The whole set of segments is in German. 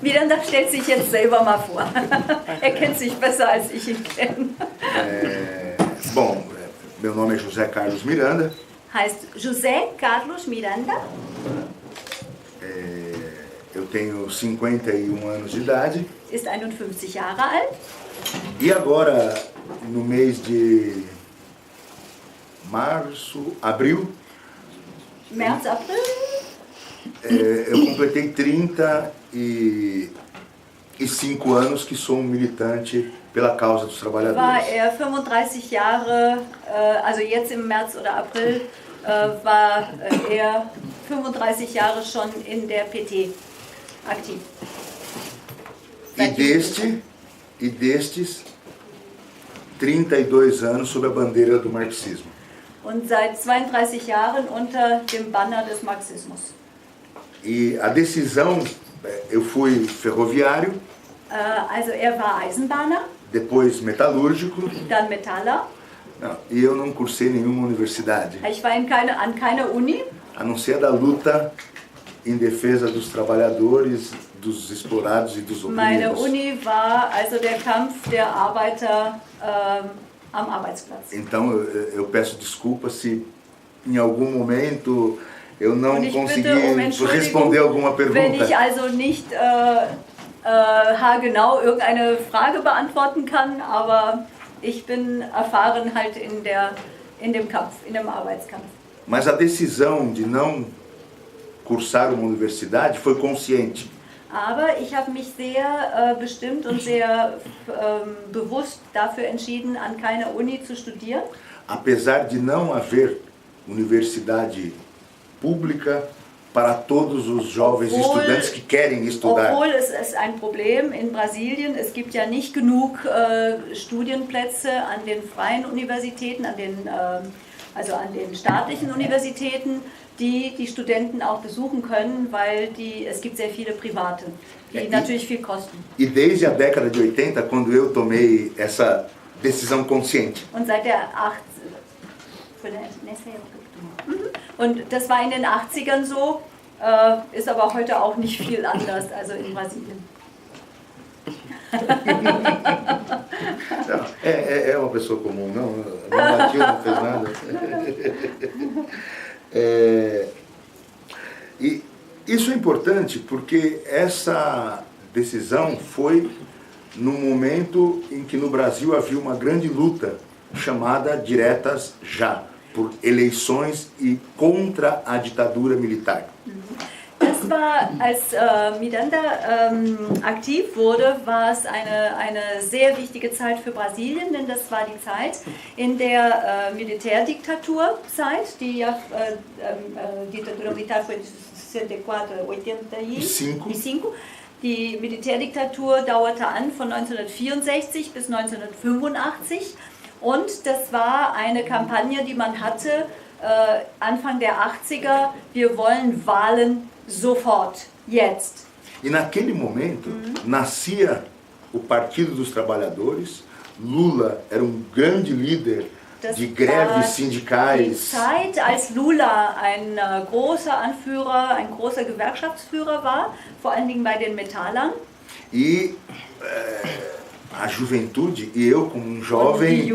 Miranda stellt sich jetzt selber mal vor. Er kennt sich besser, als ich ihn kenne. Bom, meu nome é José Carlos Miranda. Heißt José Carlos Miranda. Eu tenho 51 anos de idade. Ist 51 Jahre alt. E agora, no mês de abril, März, April. Eu completei 35 anos que sou um militante pela causa dos trabalhadores. War 35 Jahre, also jetzt im März oder April, war 35 Jahre schon in der PT aktiv. E destes 32 anos sob a bandeira do marxismo. Und seit 32 Jahren unter dem Banner des Marxismus. E a decisão, eu fui ferroviário. Also war Eisenbahner. Depois metalúrgico. Dann Metaller. Não, e eu não cursei nenhuma universidade. Ich war an keiner Uni. A não ser da luta em defesa dos trabalhadores, dos explorados e dos oprimidos. Meine Uni war also der Kampf der Arbeiter am Arbeitsplatz. Então eu peço desculpa se em algum momento eu não consegui responder alguma pergunta. Wenn ich also nicht haargenau irgendeine Frage beantworten kann, aber ich bin erfahren halt in dem Kampf, in dem Arbeitskampf. Mas a decisão de não cursar uma universidade foi consciente. Aber ich habe mich sehr bestimmt und sehr bewusst dafür entschieden, an keiner Uni zu studieren. Apesar de não haver universidade pública para todos os jovens estudantes que querem estudar. Obwohl es ein Problem in Brasilien, es gibt ja nicht genug Studienplätze an den freien Universitäten, also an den staatlichen Universitäten, die Studenten auch besuchen können, weil es gibt sehr viele private, die natürlich viel kosten. E desde a década de 80, quando eu tomei essa decisão consciente. Und seit der Und das war in den 80ern so, ist aber heute auch nicht viel anders, also in Brasilien. Não, é uma pessoa comum, não bateu, não fez nada. E isso é importante porque essa decisão foi no momento em que no Brasil havia uma grande luta chamada Diretas Já, por eleições e contra a ditadura militar. Das war, als Miranda aktiv wurde, war es eine sehr wichtige Zeit für Brasilien, denn das war die Zeit in der Militärdiktatur-Zeit, die ja Ditadura Militar foi de 64 a 85. Die Militärdiktatur dauerte an von 1964 bis 1985 und das war eine Kampagne, die man hatte Anfang der 80er, wir wollen Wahlen sofort, jetzt. E naquele momento nascia o Partido dos Trabalhadores, Lula era grande líder de greves sindicais. Die Zeit, als Lula ein großer Anführer, ein großer Gewerkschaftsführer war, vor allen Dingen bei den Metallern. E a juventude e eu como jovem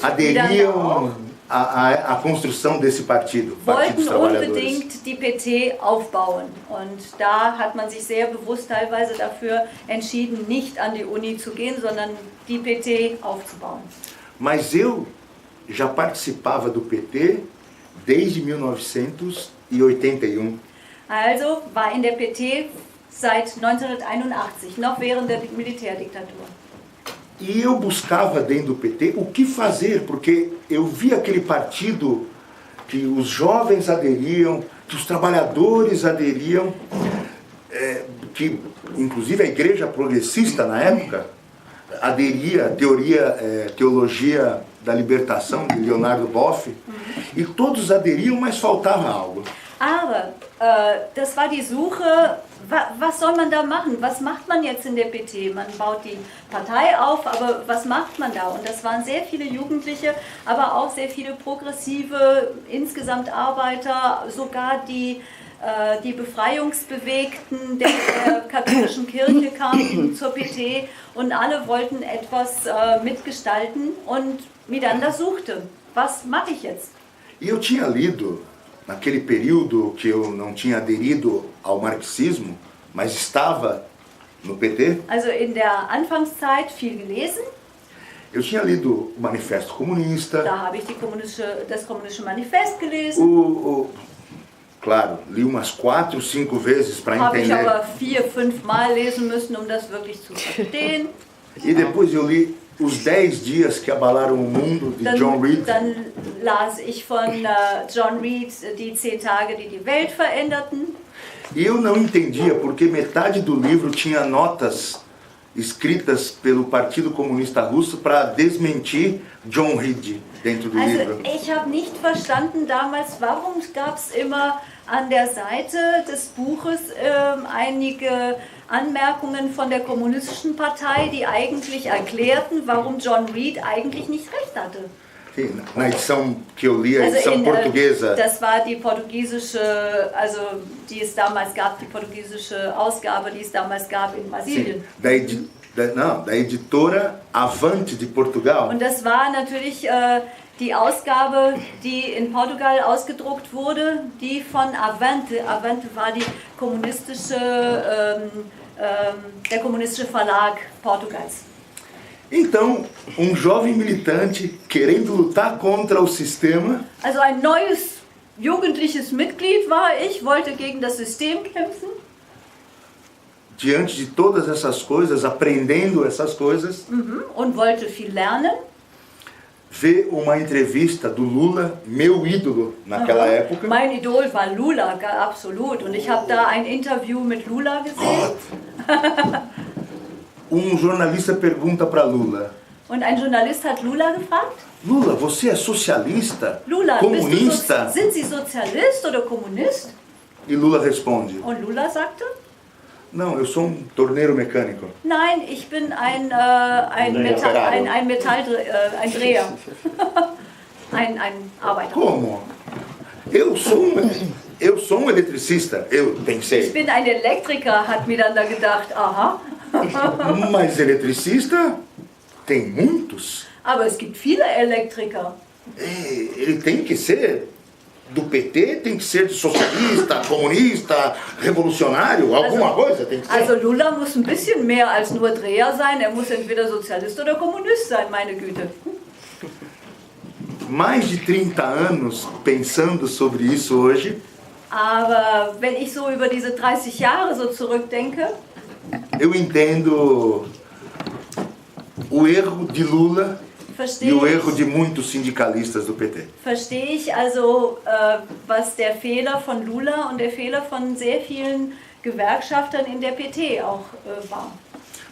aderiam à construção desse partido, Partido dos Trabalhadores. Wollten unbedingt die PT aufbauen und da hat man sich sehr bewusst teilweise dafür entschieden, nicht an die Uni zu gehen, sondern die PT aufzubauen. Mas eu já participava do PT desde 1981. Also war in der PT seit 1981, noch während der Militärdiktatur. E eu buscava dentro do PT o que fazer, porque eu via aquele partido que os jovens aderiam, que os trabalhadores aderiam, que inclusive a igreja progressista na época aderia à teologia da libertação de Leonardo Boff, e todos aderiam, mas faltava algo. Aber das war die Suche, was soll man da machen? Was macht man jetzt in der PT? Man baut die Partei auf, aber was macht man da? Und das waren sehr viele Jugendliche, aber auch sehr viele progressive, insgesamt Arbeiter, sogar die die Befreiungsbewegten der katholischen Kirche kamen zur PT und alle wollten etwas mitgestalten und Miranda suchte, was mache ich jetzt? E eu tinha lido, naquele período que eu não tinha aderido ao marxismo, mas estava no PT, Also in der Anfangszeit viel gelesen, eu tinha lido o Manifesto Comunista, da habe ich das kommunistische Manifest gelesen. Claro, li umas 4, 5 vezes para Habe ich entender. aber 4, 5 Mal lesen müssen, um das wirklich zu verstehen. E depois eu li Os 10 Dias que Abalaram o Mundo, de John Reed. Dann las ich von John Reed die 10 Tage, die die Welt veränderten. E eu não entendia porque metade do livro tinha notas escritas pelo Partido Comunista Russo para desmentir John Reed dentro do livro. Also ich habe nicht verstanden damals, warum gab es immer an der Seite des Buches einige Anmerkungen von der kommunistischen Partei, die eigentlich erklärten, warum John Reed eigentlich nicht recht hatte. Sim, na edição que eu li, a edição portuguesa. Das war die portugiesische, also die es damals gab, die portugiesische Ausgabe, die es damals gab in Brasilien. Sim, da editora Avante de Portugal. Und das war natürlich die Ausgabe, die in Portugal ausgedruckt wurde, die von Avante. Avante war die der kommunistische Verlag Portugals. Então, jovem militante querendo lutar contra o sistema. Also ein neues jugendliches Mitglied war ich, wollte gegen das System kämpfen. Diante de todas essas coisas, aprendendo essas coisas. Und wollte viel lernen. Ver uma entrevista do Lula, meu ídolo naquela época. Mein Idol war Lula, absolut. Und ich habe da ein Interview mit Lula gesehen. Jornalista pergunta para Lula. Und ein Journalist hat Lula gefragt. Lula, você é socialista? Lula, comunista? Sind Sie Sozialist oder Kommunist? E Lula responde. Und Lula sagte? Não, eu sou torneiro mecânico. Nein, ich bin ein Dreher. ein Arbeiter. Como? Eu sou eletricista, eu pensei. Ich bin ein Elektriker, hat Miranda gedacht. Aha. Mas eletricista tem muitos. Aber es gibt viele Elektriker. Ele tem que ser do PT, tem que ser socialista, comunista, revolucionário, alguma coisa tem que ser. Also Lula muss ein bisschen mehr als nur Dreher sein. Er muss entweder Sozialist oder Kommunist sein, meine Güte. Mais de 30 anos pensando sobre isso hoje. Aber wenn ich so über diese 30 Jahre so zurückdenke, eu entendo o erro de Lula e o erro de muitos sindicalistas do PT. Verstehe ich also, was der Fehler von Lula und der Fehler von sehr vielen Gewerkschaftern in der PT auch war.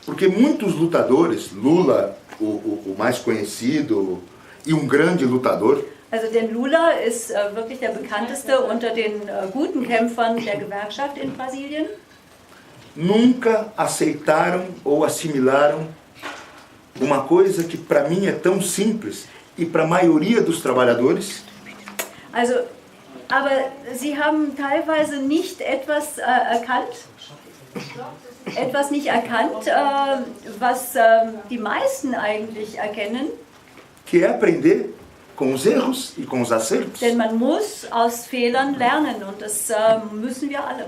Porque muitos lutadores, Lula, o mais conhecido e grande lutador. Also denn Lula ist wirklich der bekannteste unter den guten Kämpfern der Gewerkschaft in Brasilien. Nunca aceitaram ou assimilaram uma coisa que para mim é tão simples e para a maioria dos trabalhadores. Also, aber sie haben teilweise nicht etwas erkannt, was die meisten eigentlich erkennen. Que é aprender com os erros e com os acertos. Denn man muss aus Fehlern lernen und das müssen wir alle.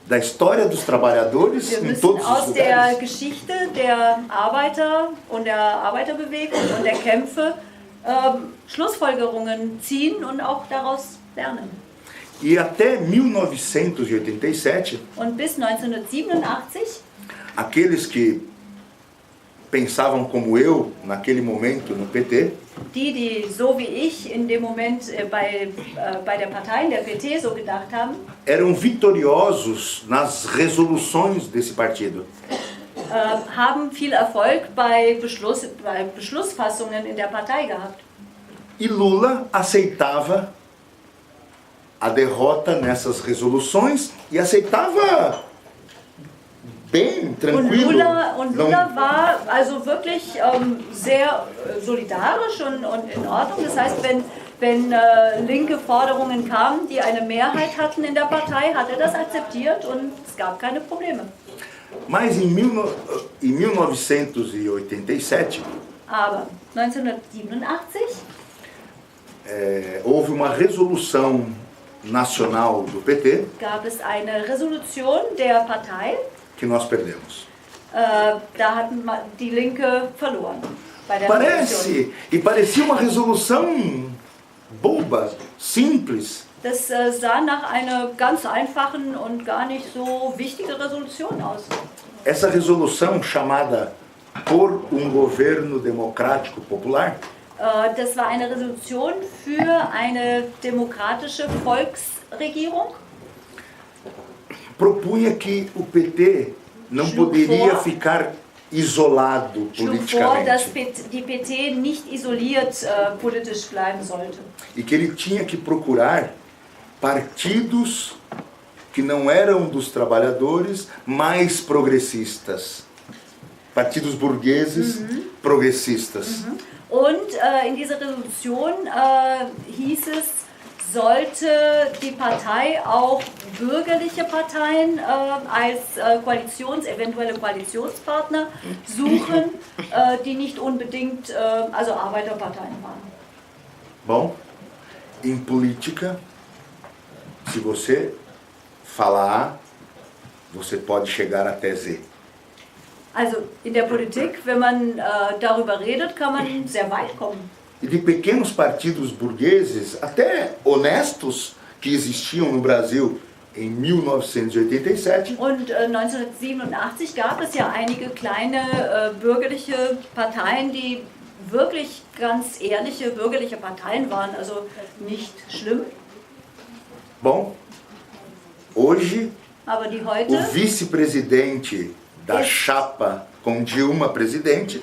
Da história dos trabalhadores em todos os aus lugares. Der Geschichte der Arbeiter und der Arbeiterbewegung und der Kämpfe Schlussfolgerungen ziehen und auch daraus lernen. E até 1987, und bis 1987, aqueles que pensavam como eu naquele momento no PT, die so wie ich in dem Moment bei der Partei, in der PT so gedacht haben, eram vitoriosos nas resoluções desse partido. Haben viel Erfolg bei Beschlussfassungen in der Partei gehabt. E Lula aceitava a derrota nessas resoluções e aceitava bem, tranquilo. Und Lula war also wirklich sehr solidarisch und in Ordnung. Das heißt, Wenn linke Forderungen kamen, die eine Mehrheit hatten in der Partei, hat er das akzeptiert und es gab keine Probleme. Mas em 1987, Aber 1987 houve uma resolução nacional do PT gab es eine Resolution der Partei, que nós perdemos. da hat die Linke verloren. Bei der Resolution. Parecia uma resolução boba, simples. Das sah nach einer ganz einfachen und gar nicht so wichtigen Resolution aus. Essa resolução chamada Por Governo Democrático Popular Das war eine Resolution für eine demokratische Volksregierung. propunha que o PT não poderia ficar isolado Schlug vor, dass politicamente die PT nicht isoliert politisch bleiben sollte. e que ele tinha que procurar partidos que não eram dos trabalhadores, mais progressistas. Partidos burgueses progressistas. Und in dieser Resolution hieß es, sollte die Partei auch bürgerliche Parteien als eventuelle Koalitionspartner suchen, die nicht unbedingt also Arbeiterparteien waren. Bom, em política, se você falar A, você pode chegar até Z. Also in der Politik, wenn man darüber redet, kann man sehr weit kommen. E de pequenos partidos burgueses, até honestos, que existiam no Brasil em 1987, Und 1987 gab es ja einige kleine bürgerliche Parteien, die wirklich ganz ehrliche bürgerliche Parteien waren, also nicht schlimm. bom, hoje Aber die o heute, vice-presidente da chapa com Dilma presidente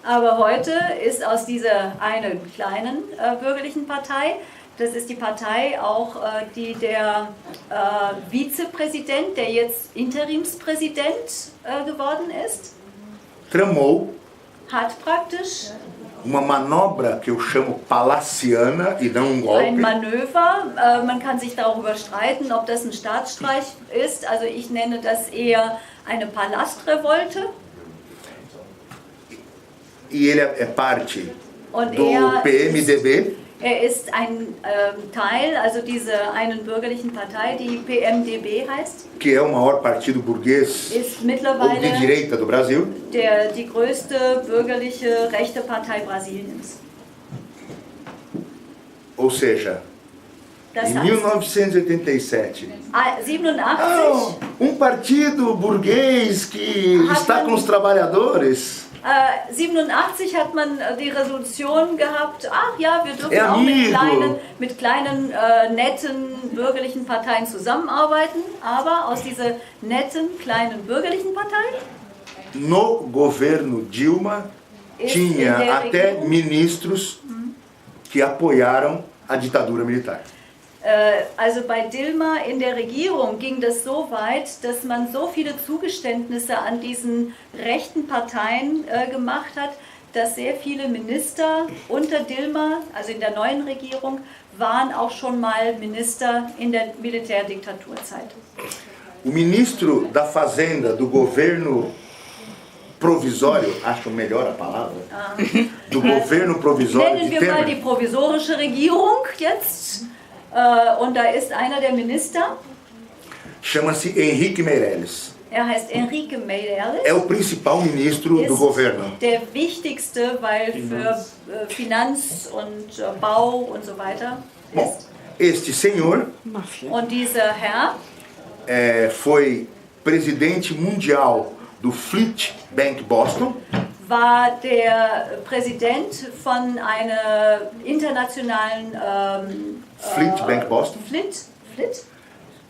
aber heute ist aus dieser einen kleinen bürgerlichen Partei, das ist die Partei auch, die der Vizepräsident, der jetzt Interimspräsident geworden ist, tramou hat praktisch uma manobra que eu chamo palaciana e não um golpe, ein Manöver. Man kann sich darüber streiten, ob das ein Staatsstreich ist. Also ich nenne das eher eine Palastrevolte. e ele é parte Und do PMDB, er ist ein Teil, also dieser einen bürgerlichen Partei, die PMDB heißt, que é o maior partido burguês ist ou de mittlerweile direita do Brasil, die größte bürgerliche rechte Partei Brasiliens. ou seja, Das em heißt, 1987, 87 partido burguês que está com os trabalhadores. 87 hat man die Resolution gehabt, ach ja, wir dürfen auch Amigo. mit kleinen, netten bürgerlichen Parteien zusammenarbeiten, aber aus dieser netten, kleinen bürgerlichen Partei No governo Dilma Esse tinha é até legal. ministros que apoiaram a ditadura militar. Also bei Dilma in der Regierung ging das so weit, dass man so viele Zugeständnisse an diesen rechten Parteien gemacht hat, dass sehr viele Minister unter Dilma, also in der neuen Regierung, waren auch schon mal Minister in der Militärdiktaturzeit. O ministro da Fazenda do governo provisório, acho melhor a palavra, do governo provisório Nennen de wir mal die Temer, provisorische Regierung jetzt. Und da ist einer der Minister, chama-se Henrique Meirelles. er heißt Henrique Meirelles. É o principal ministro do Ist governo. der wichtigste, weil für Finanz und Bau und so weiter Bom, ist. este senhor Und dieser Herr foi presidente mundial do Fleet Bank Boston, war der Präsident von einer internationalen Fleet Bank Boston,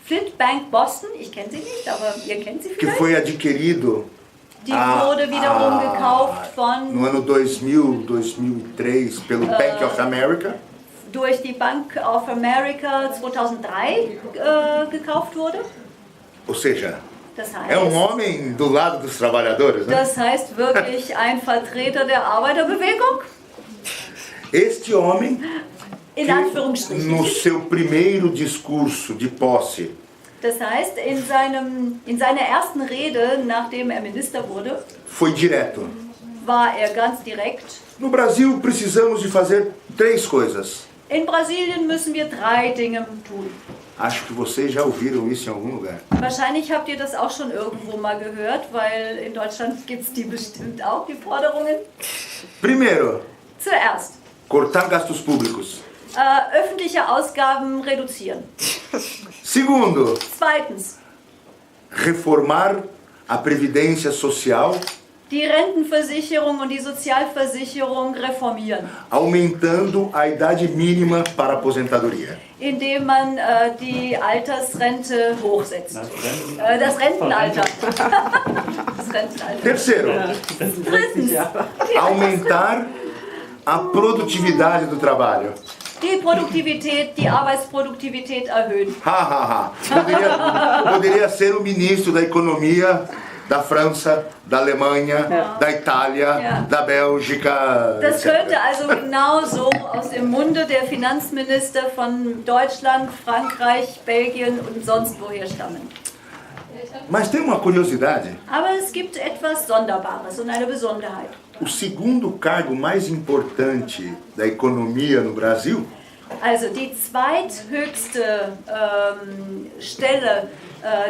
Fleet Bank Boston, ich kenne sie nicht, aber ihr kennt sie que vielleicht. foi adquirido Die wurde wiederum gekauft no ano 2000, 2003 pelo Bank of America. durch die Bank of America 2003 gekauft wurde. Ou seja, Das é heißt, homem do lado dos trabalhadores, né? das heißt wirklich ein Vertreter der Arbeiterbewegung. Este homem In Anführungsstrichen. no seu primeiro discurso de posse, Das heißt, in seiner ersten Rede, nachdem er Minister wurde, foi direto. war er ganz direkt. No Brasil, precisamos de fazer 3 coisas. In Brasilien müssen wir 3 Dinge tun. Acho que vocês já ouviram isso em algum lugar. Wahrscheinlich habt ihr das auch schon irgendwo mal gehört, weil in Deutschland gibt es die bestimmt auch, die Forderungen. Primeiro, Zuerst, cortar gastos públicos. öffentliche Ausgaben reduzieren. Segundo, Zweitens, reformar a previdência social, die Rentenversicherung und die Sozialversicherung reformieren, aumentando a idade mínima para a aposentadoria. indem man die Altersrente hochsetzt. Das Rentenalter. Das Rentenalter. Terceiro, Drittens, aumentar a produtividade do trabalho. die Produktivität, die Arbeitsproduktivität erhöhen. Poderia ser o ministro da Economia da França, da Alemanha, da Itália, da Bélgica. Das etc. könnte also genauso aus dem Munde der Finanzminister von Deutschland, Frankreich, Belgien und sonst woher stammen. Mas tem uma curiosidade. Aber es gibt etwas Sonderbares und eine Besonderheit. O segundo cargo mais importante da economia no Brasil Also die zweithöchste Stelle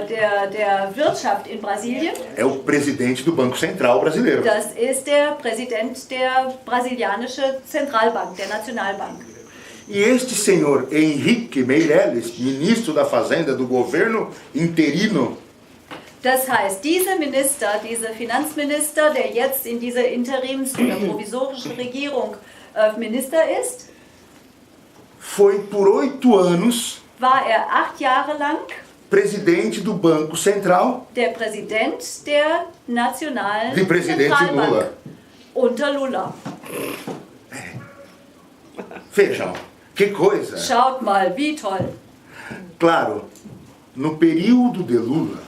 der Wirtschaft in Brasilien, é o presidente do Banco Central brasileiro. das ist der Präsident der brasilianischen Zentralbank, der Nationalbank. E este senhor Henrique Meirelles, ministro da Fazenda do governo interino, Das heißt, dieser Finanzminister, der jetzt in dieser Interims- oder provisorischen Regierung Minister ist, foi por 8 anos war er 8 Jahre lang presidente do Banco Central der Präsident der Nationalen de presidente Zentralbank Lula. unter Lula. Vejam, que coisa! Schaut mal, wie toll. Claro, no período de Lula,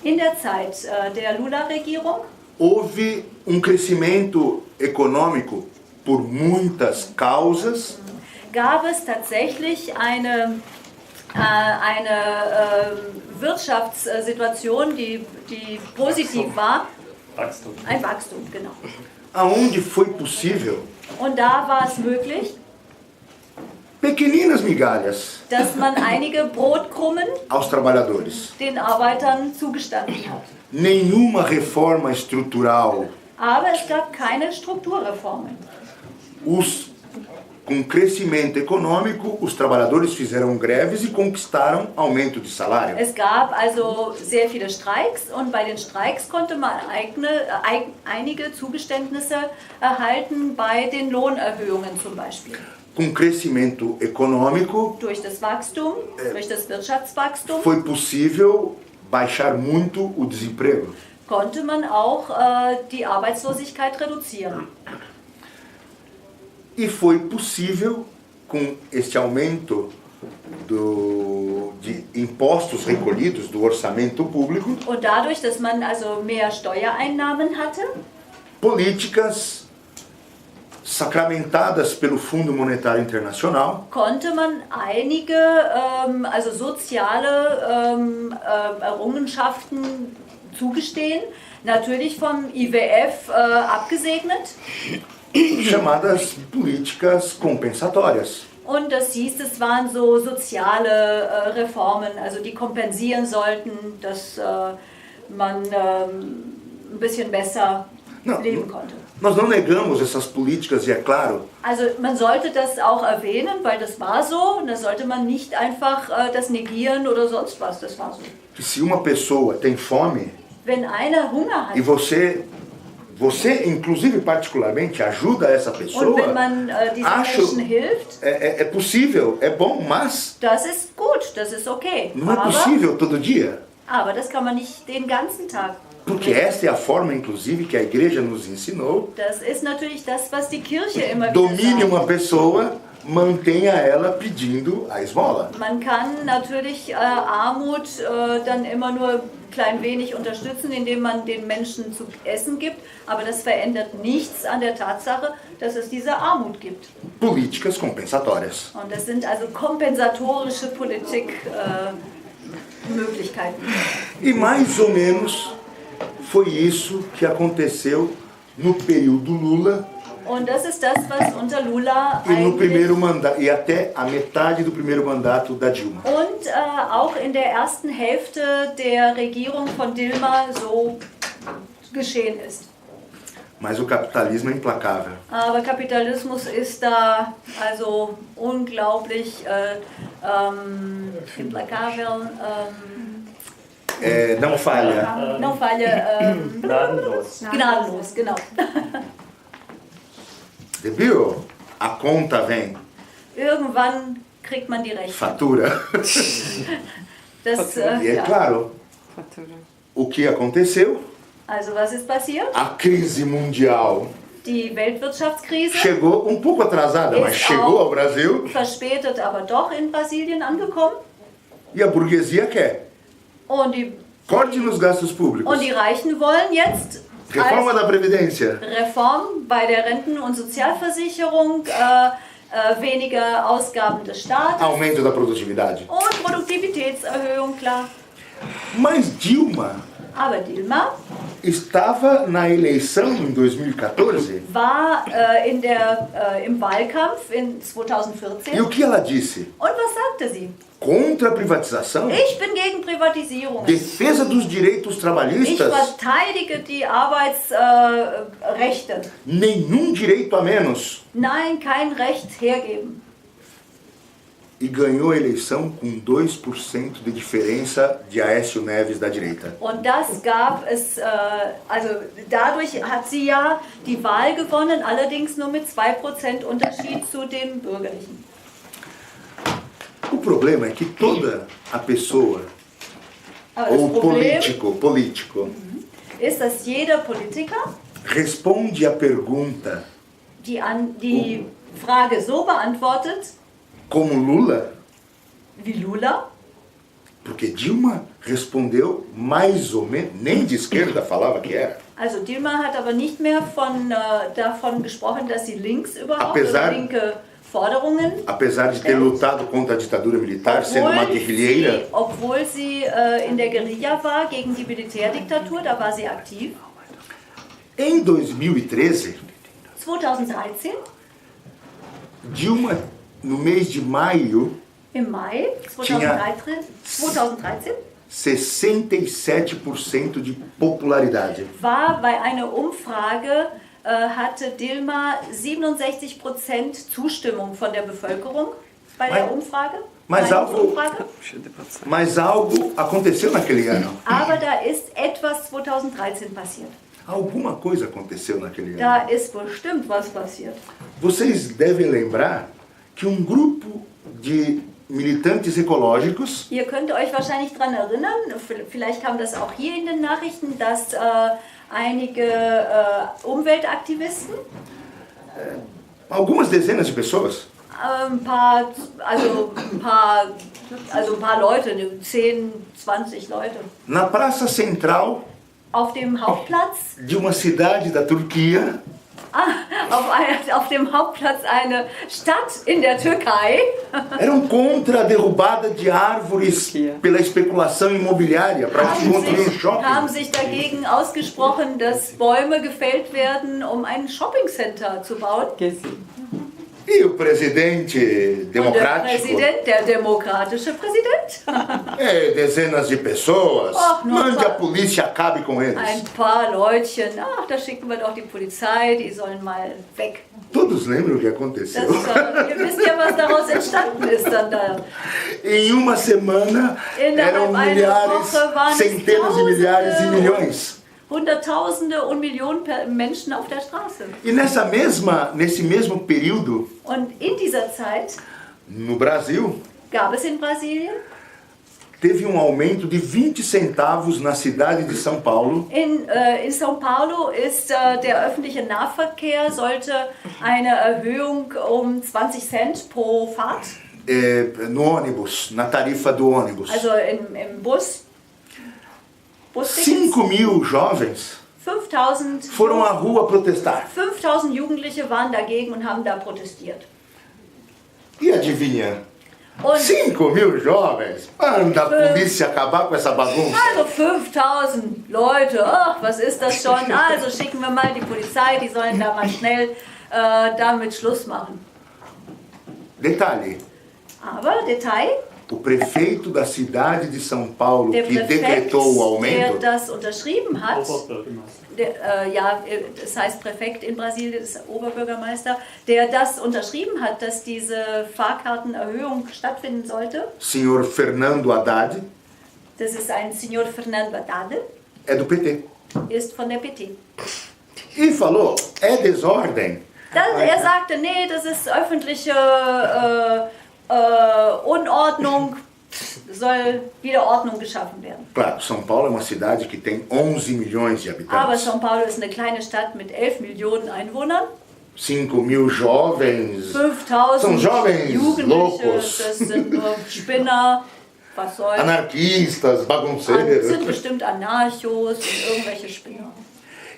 In der Zeit der Lula-Regierung houve crescimento econômico por muitas causas, gab es tatsächlich eine Wirtschaftssituation, die positiv war. Wachstum. Ein Wachstum, genau. aonde foi possível Und da war es möglich, pequeninas migalhas dass man einige Brotkrumen aos trabalhadores. den Arbeitern zugestanden hat. Nenhuma reforma estrutural. Aber es gab keine Strukturreformen. Com crescimento econômico, os trabalhadores fizeram greves e conquistaram aumento de salário. Es gab also sehr viele Streiks und bei den Streiks konnte man einige Zugeständnisse erhalten bei den Lohnerhöhungen zum Beispiel. Com crescimento econômico, Durch das Wachstum, durch das Wirtschaftswachstum foi possível baixar muito o desemprego. konnte man auch die Arbeitslosigkeit reduzieren. E foi possível, com este aumento de impostos recolhidos do orçamento público, Und dadurch, dass man also mehr Steuereinnahmen hatte, políticas sacramentadas pelo Fundo Monetário Internacional, konnte man einige also soziale Errungenschaften zugestehen, natürlich vom IWF abgesegnet. chamadas políticas compensatórias. Und das hieß, es waren so soziale Reformen, also die kompensieren sollten, dass man ein bisschen besser leben konnte. Nós não negamos essas políticas e é claro, Also man sollte das auch erwähnen, weil das war so und da sollte man nicht einfach das negieren oder sonst was, das war so. que se uma pessoa tem fome Wenn einer Hunger hat e você inclusive particularmente ajuda essa und pessoa, wenn man diesen acho Menschen hilft, é possível, é bom, mas das ist gut, das ist okay. não é possível todo dia. Aber das kann man nicht den ganzen Tag. Porque essa é a forma, inclusive, que a igreja nos ensinou. Das ist natürlich das, was die Kirche immer wieder Domine sagt. uma pessoa mantenha ela pedindo a esmola. Man kann natürlich Armut dann immer nur klein wenig unterstützen, indem man den Menschen zu essen gibt, aber das verändert nichts an der Tatsache, dass es diese Armut gibt. Políticas compensatórias. Und das sind also kompensatorische Politikmöglichkeiten. E mais ou menos foi isso que aconteceu no período Lula Und das ist das, was unter Lula e no primeiro eigentlich mandato e até a metade do primeiro mandato da Dilma. und auch in der ersten Hälfte der Regierung von Dilma so geschehen ist. Mas o capitalismo é implacável. Aber Kapitalismus ist da also unglaublich implacável, Não falha. não falha, Gnadenlos. gnadenlos, genau. Você viu? A conta vem, Irgendwann kriegt man die Rechnung. fatura. Das, E é ja. claro, o que aconteceu? Also was ist passiert? A crise mundial Die Weltwirtschaftskrise, chegou um pouco atrasada, mas chegou ao Brasil verspätet aber doch in Brasilien angekommen. e a burguesia quer. Und die, Corte nos gastos públicos. und die Reichen wollen jetzt Reforma da als Previdência. Reform bei der Renten- und Sozialversicherung, weniger Ausgaben des Staates Aumento da produtividade. und Produktivitätserhöhung, klar. Mas Dilma Aber Dilma estava na eleição em 2014 war im Wahlkampf in 2014. e o que ela disse? Und was sagte sie? Contra a privatização? Ich bin gegen Privatisierung. Defesa dos direitos Ich trabalhistas? verteidige die Arbeitsrechte. Nenhum direito a menos. Nein, kein Recht hergeben. E ganhou a eleição com 2% de diferença de Aécio Neves da direita. Und das gab es, also dadurch hat sie ja die Wahl gewonnen, allerdings nur mit 2% Unterschied zu den Bürgerlichen. O problema é que toda a pessoa, Aber das ou Problem político, ist, dass jeder Politiker responde a pergunta die Frage so beantwortet, como Lula, wie Lula, porque Dilma respondeu mais ou menos, nem de esquerda falava que era. also Dilma hat aber nicht mehr davon gesprochen, dass sie links überhaupt Apesar- oder linke Forderungen, Apesar de ter lutado contra a ditadura militar, sendo uma guerrilheira, obwohl sie in der Guerilla war gegen die Militärdiktatur, da war sie aktiv. em 2013, 2013, Dilma, no mês de maio, im Mai 2013 67% de popularidade. war bei einer Umfrage, hatte Dilma 67% Zustimmung von der Bevölkerung bei der Mas- Umfrage. mas Meinungsumfrage. Mas algo aconteceu naquele ano. Aber da ist etwas 2013 passiert. Alguma coisa aconteceu naquele ano. Da ist bestimmt was passiert. Vocês devem lembrar que um grupo de militantes ecológicos Ihr könnt euch wahrscheinlich daran erinnern, vielleicht kam das auch hier in den Nachrichten, dass einige Umweltaktivisten, algumas dezenas de pessoas, ein paar Leute, 10, 20 Leute, na praça central auf dem Hauptplatz, de uma cidade da Turquia, auf dem Hauptplatz einer Stadt in der Türkei, eram contra a derrubada de árvores pela especulação imobiliária para construir um haben shopping. sich dagegen ausgesprochen, dass Bäume gefällt werden, um ein Shoppingcenter zu bauen. E o presidente Und der democrático, Präsident, der demokratische Präsident, dezenas de pessoas, Oh, não mande a fa- polícia, acabe com eles. ein paar Leutchen, ach, da schicken wir doch die Polizei, die sollen mal weg. Todos lembram o que Das aconteceu? ist, ihr wisst ja, was daraus entstanden ist dann da. Em uma semana Innerhalb eram einer milhares, Woche waren es centenas de milhares e Tausende. milhões. Hunderttausende und Millionen Menschen auf der Straße. E nesse mesmo período, Und in dieser Zeit no Brasil, gab es in Brasilien teve um aumento de 20 centavos na cidade de São Paulo. In São Paulo ist der öffentliche Nahverkehr sollte eine Erhöhung um 20 Cent pro Fahrt. No ônibus, na tarifa do ônibus. Also im Bus. 5.000 jovens 5000 foram à rua protestar. 5000 Jugendliche waren dagegen und haben da protestiert. E adivinha? Und 5.000 jovens? Manda a polícia acabar com essa bagunça. also 5000 Leute, ach, was ist das schon? Also schicken wir mal die Polizei, die sollen da mal schnell damit Schluss machen. Detalhe, Aber Detail, o prefeito da cidade de São Paulo der que Präfekt, decretou o der aumento, das unterschrieben hat, das heißt Präfekt in Brasilien, ist Oberbürgermeister, der das unterschrieben hat, dass diese Fahrkartenerhöhung stattfinden sollte. senhor Fernando Haddad, Das ist ein Senhor Fernando Haddad, é do PT. ist von der PT. E falou, é desordem. Er sagte, nee, das ist öffentliche Unordnung, soll wieder Ordnung geschaffen werden. Claro, São Paulo é uma cidade que tem 11 milhões de Aber habitantes. São Paulo ist eine kleine Stadt mit 11 Millionen Einwohnern. 5.000 jovens. 5000 São jovens Jugendliche, loucos, das sind nur Spinner, was soll's. anarquistas, Sind bagunceiros. bestimmt Anarchos und irgendwelche Spinner.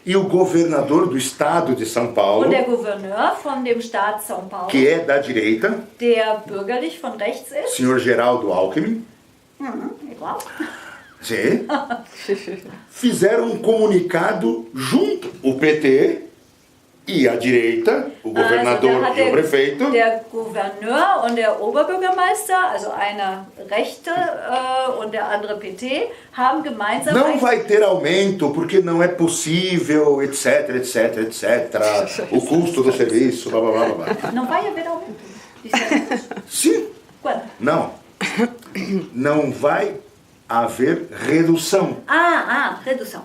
E o governador do estado de São Paulo, Und der Gouverneur von dem Staat São Paulo, que é da direita, der bürgerlich von rechts ist, senhor Geraldo Alckmin, igual, sim, fizeram um comunicado junto, o PT e a direita, o governador da hat e o prefeito, der Gouverneur und der Oberbürgermeister, also einer Rechte und der andere PT, haben gemeinsam não vai ter aumento porque não é possível, etc, etc, etc. O custo do serviço, blá blá blá blá. Não vai haver aumento. Disse Sim, Quando? não. Não vai haver redução. Redução.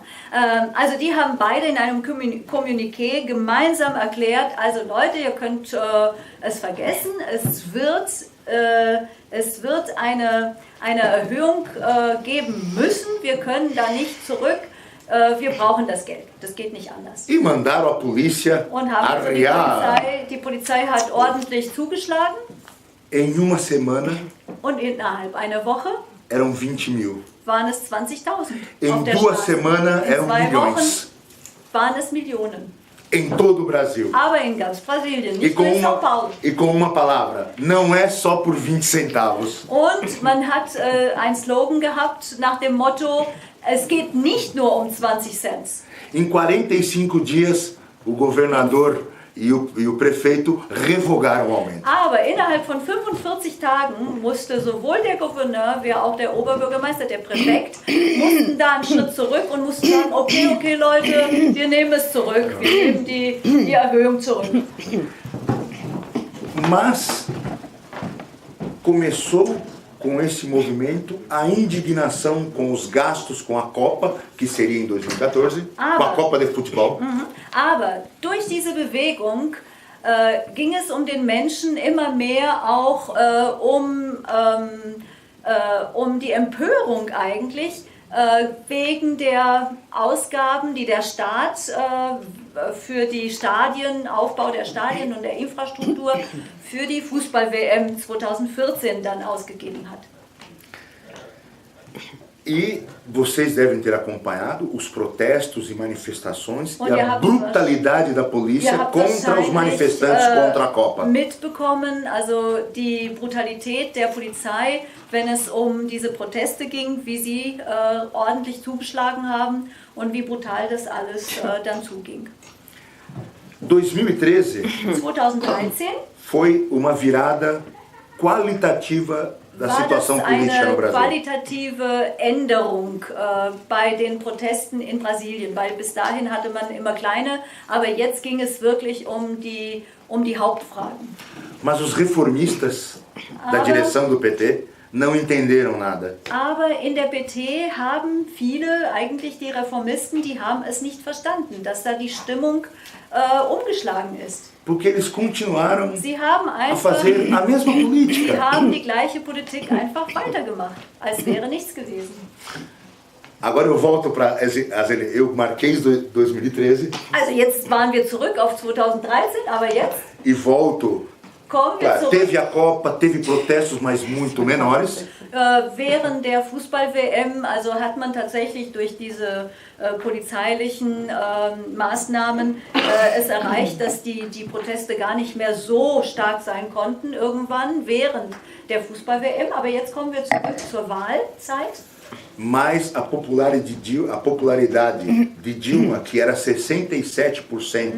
Also die haben beide in einem Kommuniqué gemeinsam erklärt, also Leute, ihr könnt es vergessen, es wird eine Erhöhung geben müssen, wir können da nicht zurück, wir brauchen das Geld, das geht nicht anders. E mandaram a polícia Und haben also arriar. die Polizei hat ordentlich zugeschlagen Em uma semana und innerhalb einer Woche eram 20.000. waren es 20.000 auf Em der 2 Straße. semanas In eram 2 Wochen milhões. waren es Millionen. Em todo o Brasil. Aber in ganz Brasilien, E nicht com, nur in São Paulo. uma palavra, não é só por 20 centavos. Und man hat ein Slogan gehabt nach dem Motto, es geht nicht nur um 20 Cent. Em 45 dias, o governador e o prefeito revogaram o aumento. Aber innerhalb von 45 Tagen musste sowohl der Gouverneur wie auch der Oberbürgermeister, der Präfekt, mussten da einen Schritt zurück und mussten sagen, okay Leute, wir nehmen es zurück, wir nehmen die Erhöhung zurück. Mas começou com esse movimento a indignação com os gastos com a Copa, que seria em 2014, com a Copa de Futebol. Aber durch diese Bewegung ging es um den Menschen immer mehr auch um die Empörung eigentlich wegen der Ausgaben, die der Staat für die Stadien, Aufbau der Stadien und der Infrastruktur für die Fußball-WM 2014 dann ausgegeben hat. E vocês devem ter acompanhado os protestos e manifestações Und e a brutalidade da polícia contra os manifestantes contra a Copa. Mitbekommen, also die Brutalität der Polizei, wenn es um diese Proteste ging, wie sie ordentlich zugeschlagen haben und wie brutal das alles dann zuging. 2013 2013 foi uma virada qualitativa da war das situação política no eine Brasil. qualitative Änderung bei den Protesten in Brasilien, weil bis dahin hatte man immer kleine, aber jetzt ging es wirklich um die Hauptfragen. Mas os reformistas da direção do PT não entenderam nada. Aber in der PT haben viele, eigentlich die Reformisten, die haben es nicht verstanden, dass da die Stimmung umgeschlagen ist. Porque eles continuaram Sie haben a einfach, fazer a mesma sie política. haben die gleiche Politik einfach weitergemacht, als wäre nichts gewesen. Agora eu volto para eu marquei 2013 Also jetzt waren wir zurück auf 2013, aber jetzt e volto. kommen wir Claro, zurück. teve a Copa, teve protestos, mas muito menores. Während der Fußball-WM, also hat man tatsächlich durch diese polizeilichen Maßnahmen es erreicht, dass die Proteste gar nicht mehr so stark sein konnten, irgendwann während der Fußball-WM. Aber jetzt kommen wir zurück zur Wahlzeit. Mas a popularidade de Dilma, que era 67%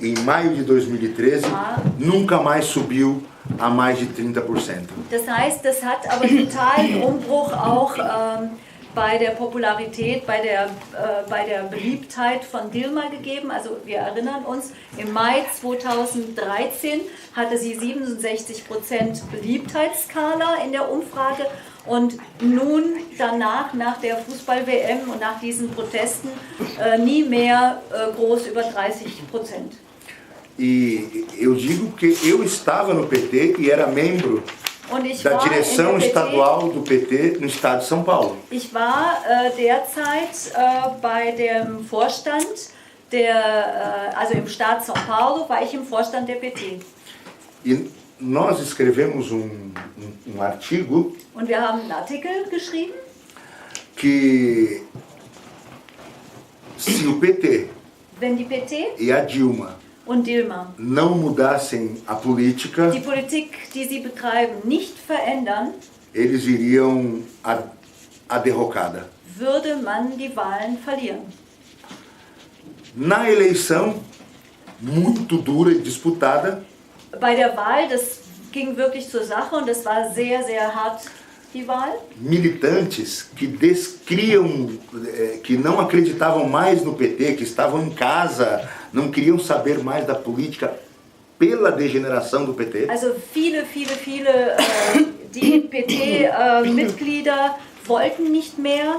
em maio de 2013, nunca mais subiu a mais de 30%. Das heißt, das hat aber totalen Umbruch auch bei der Popularität, bei der Beliebtheit von Dilma gegeben. Also wir erinnern uns, im Mai 2013 hatte sie 67% Beliebtheitsskala in der Umfrage und nun danach, nach der Fußball-WM und nach diesen Protesten, nie mehr groß über 30%. E eu digo que eu estava no PT e era membro da direção estadual do PT no estado de São Paulo. Ich war derzeit bei dem Vorstand, also im Staat São Paulo, war ich im Vorstand der PT. E nós escrevemos artigo Und wir haben einen Artikel geschrieben, que se o PT wenn die PT e a Dilma und Dilma não mudassem a política, die Politik, die sie betreiben, nicht verändern, eles iriam à derrocada. würde man die Wahlen verlieren. Na eleição, muito dura e disputada, Bei der Wahl, das ging wirklich zur Sache und das war sehr, sehr hart, die Wahl. militantes que descriam, que não acreditavam mais no PT, que estavam em casa, não queriam saber mais da política pela degeneração do PT. Also viele die PT-Mitglieder wollten nicht mehr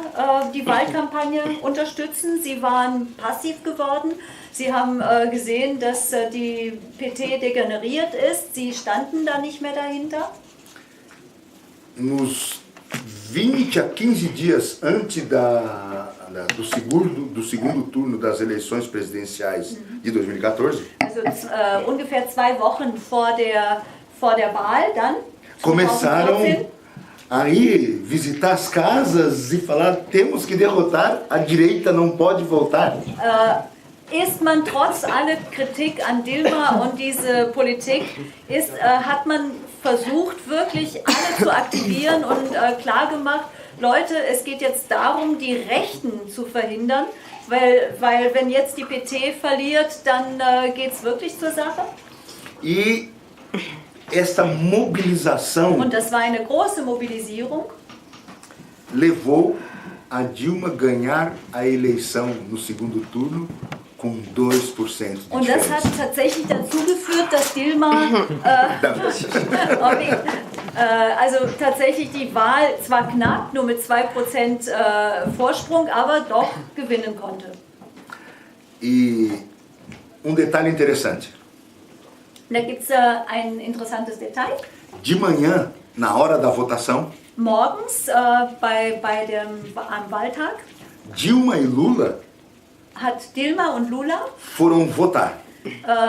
die Wahlkampagne unterstützen. Sie waren passiv geworden. Sie haben gesehen, dass die PT degeneriert ist. Sie standen da nicht mehr dahinter. Nos 20 a 15 dias antes do segundo turno das eleições presidenciais de 2014, Also ungefähr 2 Wochen vor der Wahl dann. começaram 2014, a ir visitar as casas e falar: temos que derrotar, a direita não pode voltar. ist man trotz aller Kritik an Dilma und diese Politik, hat man versucht, wirklich alle zu aktivieren und klar gemacht, Leute, es geht jetzt darum, die Rechten zu verhindern, weil wenn jetzt die PT verliert, dann geht es wirklich zur Sache. E esta mobilização Und das war eine große Mobilisierung. levou a Dilma ganhar a eleição no segundo turno com 2% de Und das hat diferença. tatsächlich dazu geführt, dass Dilma, okay, also tatsächlich die Wahl zwar knapp, nur mit 2% Vorsprung, aber doch gewinnen konnte. E detalhe interessante: Da gibt es ein interessantes Detail. de manhã, na hora da votação, Morgens am Wahltag Dilma e Lula hat Dilma und Lula foram votar.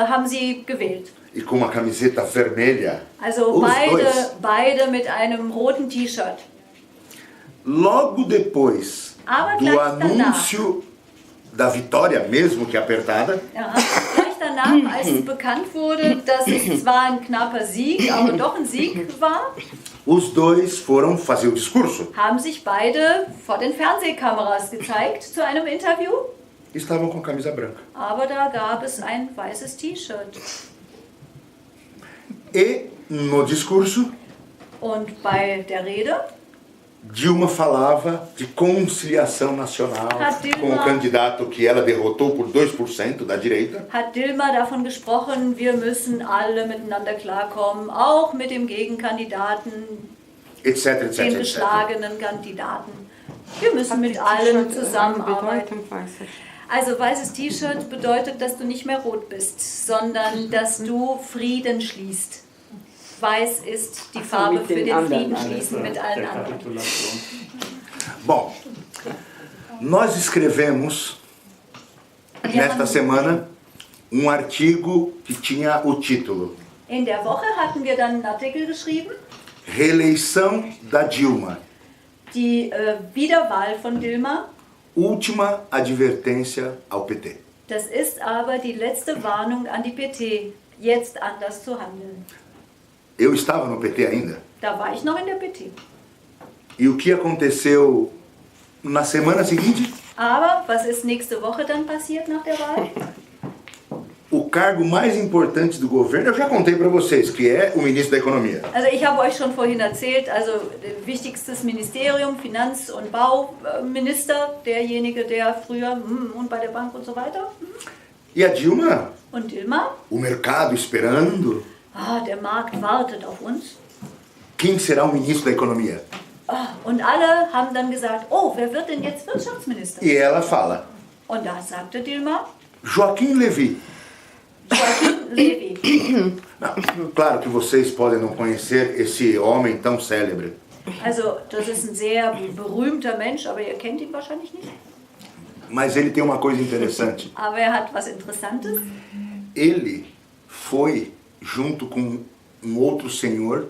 haben sie gewählt. E com uma camiseta vermelha, Also os dois. beide mit einem roten T-Shirt. Logo depois Aber do gleich anúncio da vitória, mesmo que apertada, Ja, gleich danach, als bekannt wurde, dass es zwar ein knapper Sieg, aber doch ein Sieg war, os dois foram fazer o discurso. haben sich beide vor den Fernsehkameras gezeigt zu einem Interview. Estavam com camisa branca. Aber da gab es ein weißes T-Shirt. E no discurso, Und bei der Rede Dilma falava de conciliação nacional com o candidato que ela derrotou por 2% da direita. hat Dilma davon gesprochen, wir müssen alle miteinander klarkommen, auch mit dem Gegenkandidaten. etc, etc, den etc. geschlagenen Kandidaten. Wir müssen mit allen zusammenarbeiten. Also weißes T-Shirt bedeutet, dass du nicht mehr rot bist, sondern dass du Frieden schließt. Weiß ist die Farbe für den Frieden schließen mit allen anderen. Bom, nós escrevemos nesta semana artigo que tinha o título In der Woche hatten wir dann einen Artikel geschrieben, Reeleição da Dilma, die Wiederwahl von Dilma. última advertência ao PT. Das ist aber die letzte Warnung an die PT, jetzt anders zu handeln. Eu estava no PT ainda. Da war ich noch in der PT. E o que aconteceu na semana seguinte? Aber was ist nächste Woche dann passiert nach der Wahl? O cargo mais importante do governo, eu já contei para vocês, que é o ministro da Economia. Also ich habe euch schon vorhin erzählt, also wichtigstes Ministerium, Finanz- und Bauminister, derjenige, der früher und bei der Bank und so weiter. E a Dilma? Und Dilma? O mercado esperando. Der Markt wartet auf uns. Quem será o ministro da Economia? Und alle haben dann gesagt, oh, wer wird denn jetzt Wirtschaftsminister? E ela fala, Und da sagte Dilma, Joaquim Levy. Joachim Levy. Não, claro que vocês podem não conhecer esse homem tão célebre. Also das ist ein sehr berühmter Mensch, aber ihr kennt ihn wahrscheinlich nicht. Mas ele tem uma coisa interessante. Aber er hat was Interessantes. Ele foi, junto com outro senhor,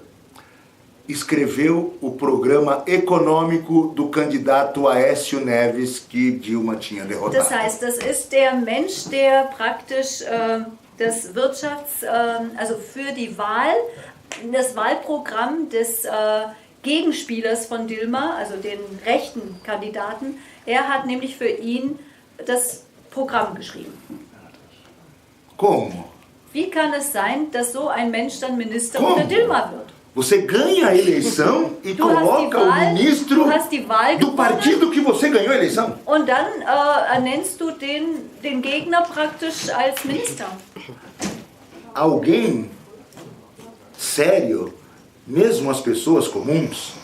escreveu o programa econômico do candidato Aécio Neves que Dilma tinha derrotado. Das heißt, das ist der Mensch, der praktisch das also für die Wahl, das Wahlprogramm des Gegenspielers von Dilma, also den rechten Kandidaten, er hat nämlich für ihn das Programm geschrieben. Como? Wie kann es sein, dass so ein Mensch dann Minister unter Dilma wird? Você ganha a eleição e coloca o ministro do partido que você ganhou a eleição. Und dann ernennst du den Gegner praktisch als Minister. Alguém sério, mesmo as pessoas comuns,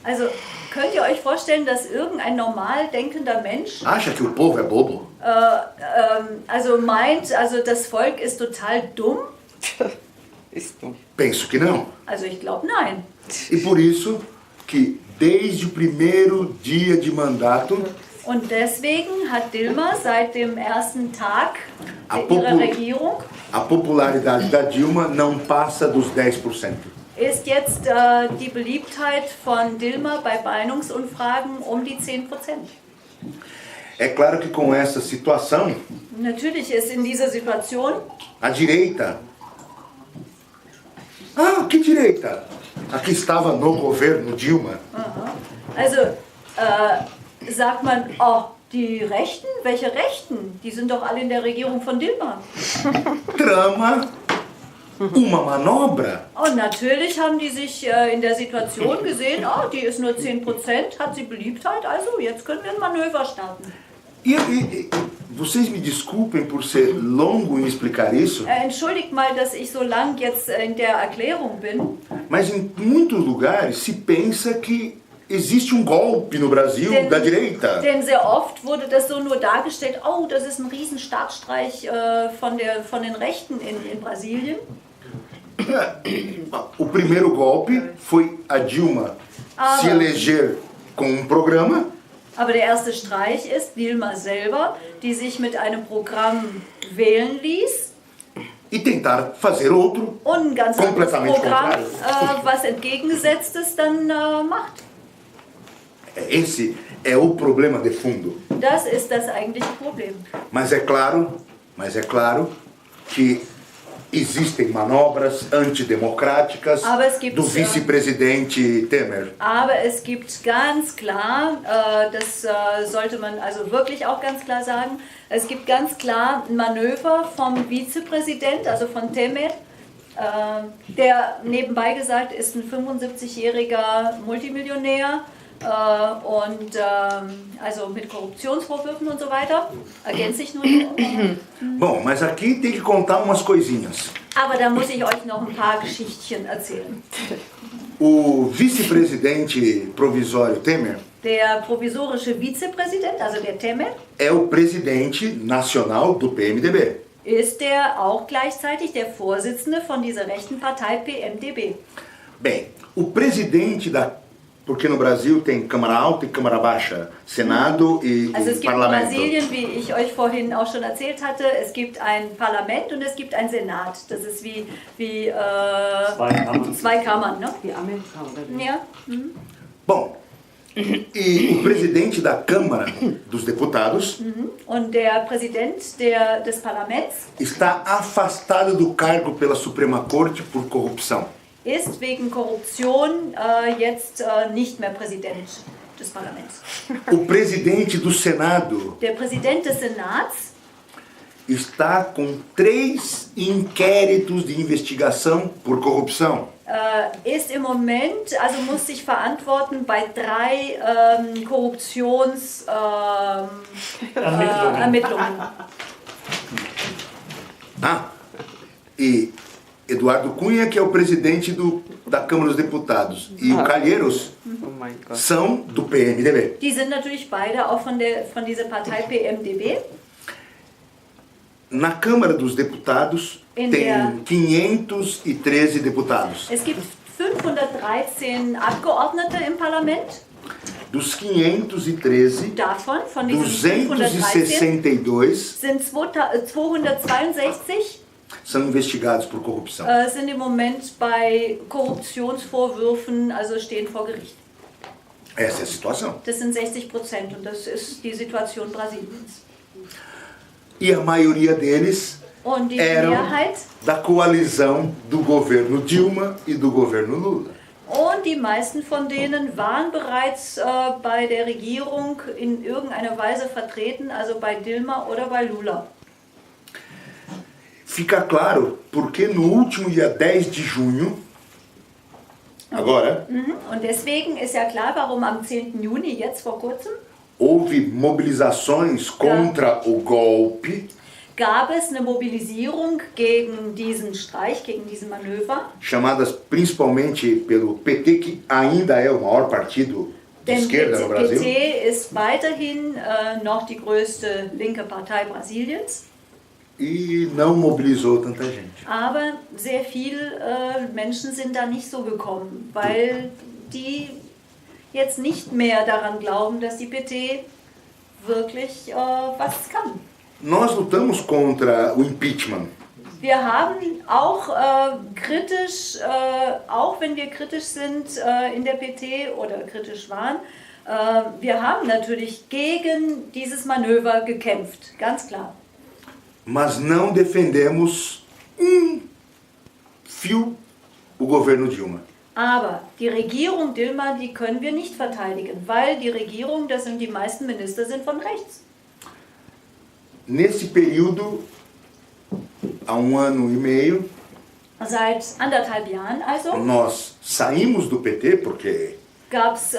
Also könnt ihr euch vorstellen, dass irgendein normal denkender Mensch acha que o povo é bobo? also meint, also das Volk ist total dumm? Penso que não. Also ich glaube nein. E por isso que desde o primeiro dia de mandato Und deswegen hat Dilma seit dem ersten Tag A ihrer Regierung a popularidade da Dilma não passa dos 10%. ist jetzt die Beliebtheit von Dilma bei Meinungsumfragen um die 10%. É claro que com essa situação, Natürlich ist in dieser Situation a direita... que direita? A que estava no governo Dilma. Also sagt man, oh, die Rechten? Welche Rechten? Die sind doch alle in der Regierung von Dilma. Trama uma manobra. Und natürlich haben die sich in der Situation gesehen, oh, die ist nur 10%, hat sie Beliebtheit, also jetzt können wir ein Manöver starten. E vocês me desculpem por ser longo em explicar isso, Entschuldigt mal, dass ich so lang jetzt in der Erklärung bin. mas em muitos lugares se pensa que existe golpe no Brasil da direita. Denn sehr oft wurde das so nur dargestellt, oh, das ist ein riesen Staatsstreich von den Rechten in Brasilien. O primeiro golpe foi a Dilma se eleger com programa. Aber der erste Streich ist Dilma selber, die sich mit einem Programm wählen ließ. E tentar fazer outro Und ein ganz anderes completamente Programm, contrário. was Entgegengesetztes dann macht. Esse é o problema de fundo. Das ist das eigentliche Problem. Mas é claro que existem manobras antidemocráticas do vice-presidente Temer. Aber es gibt ganz klar, das sollte man also wirklich auch ganz klar sagen, es gibt ganz klar ein Manöver vom Vizepräsident, also von Temer, der nebenbei gesagt ist ein 75-jähriger Multimillionär, und also mit Korruptionsvorwürfen und so weiter, ergänze ich nur. Bom, mas aqui tem que contar umas coisinhas. Aber da muss ich euch noch ein paar Geschichtchen erzählen. O vice-presidente provisório Temer Der provisorische Vizepräsident, also der Temer, é o presidente nacional do PMDB. ist der auch gleichzeitig der Vorsitzende von dieser rechten Partei PMDB. Bem, o presidente da... Porque no Brasil tem Câmara Alta e Câmara Baixa, Senado e Also es gibt in Parlamento. Brasilien, wie ich euch vorhin auch schon erzählt hatte, es gibt ein Parlament und es gibt einen Senat. Das ist wie zwei Kammern, ne? Die Amerika oder wie? Ja. Bom, e o presidente da Câmara dos Deputados Und der Präsident des Parlaments está afastado do cargo pela Suprema Corte por corrupção. ist wegen Korruption jetzt nicht mehr Präsident des Parlaments. O presidente do Senado Der Präsident des Senats está com 3 inquéritos de investigação por corrupção. ist im Moment, also muss sich verantworten bei 3 Ermittlungen. Ah, e Eduardo Cunha, que é o presidente da Câmara dos Deputados, e o Calheiros Oh mein Gott. são do PMDB. Die sind natürlich beide auch von dieser Partei PMDB. Na Câmara dos Deputados Em tem der- 513 deputados. Es gibt 513 Abgeordnete im Parlament. Dos 513, Davon, von diesen 513, 262 sind 262 são investigados por corrupção. sind im Moment bei Korruptionsvorwürfen, also stehen vor Gericht. Essa é a situação. Das sind 60% und das ist die Situation Brasiliens. E a maioria deles Und die eram Mehrheit da coalizão do governo Dilma e do governo Lula. und die meisten von denen waren bereits bei der Regierung in irgendeiner Weise vertreten, also bei Dilma oder bei Lula. Fica claro porque no último dia 10 de junho, agora, Und deswegen ist ja klar, warum am 10. Juni, jetzt vor kurzem, houve mobilizações contra o golpe, gab es eine Mobilisierung gegen diesen Streich, gegen diesen Manöver. chamadas principalmente pelo PT, que ainda é o maior partido de Denn esquerda no Brasil. PT ist weiterhin noch die größte linke Partei Brasiliens. E não mobilizou tanta gente. Aber sehr viele Menschen sind da nicht so gekommen, weil die jetzt nicht mehr daran glauben, dass die PT wirklich was kann. Nós lutamos contra o impeachment. Wir haben auch kritisch, auch wenn wir kritisch sind in der PT oder kritisch waren, wir haben natürlich gegen dieses Manöver gekämpft, ganz klar. Mas não defendemos fio o governo Dilma. Aber die Regierung Dilma, die können wir nicht verteidigen, weil die Regierung, das sind die meisten Minister, sind von rechts. Nesse período, há ano e meio, Seit 1,5 Jahren also nós saímos do PT porque gab es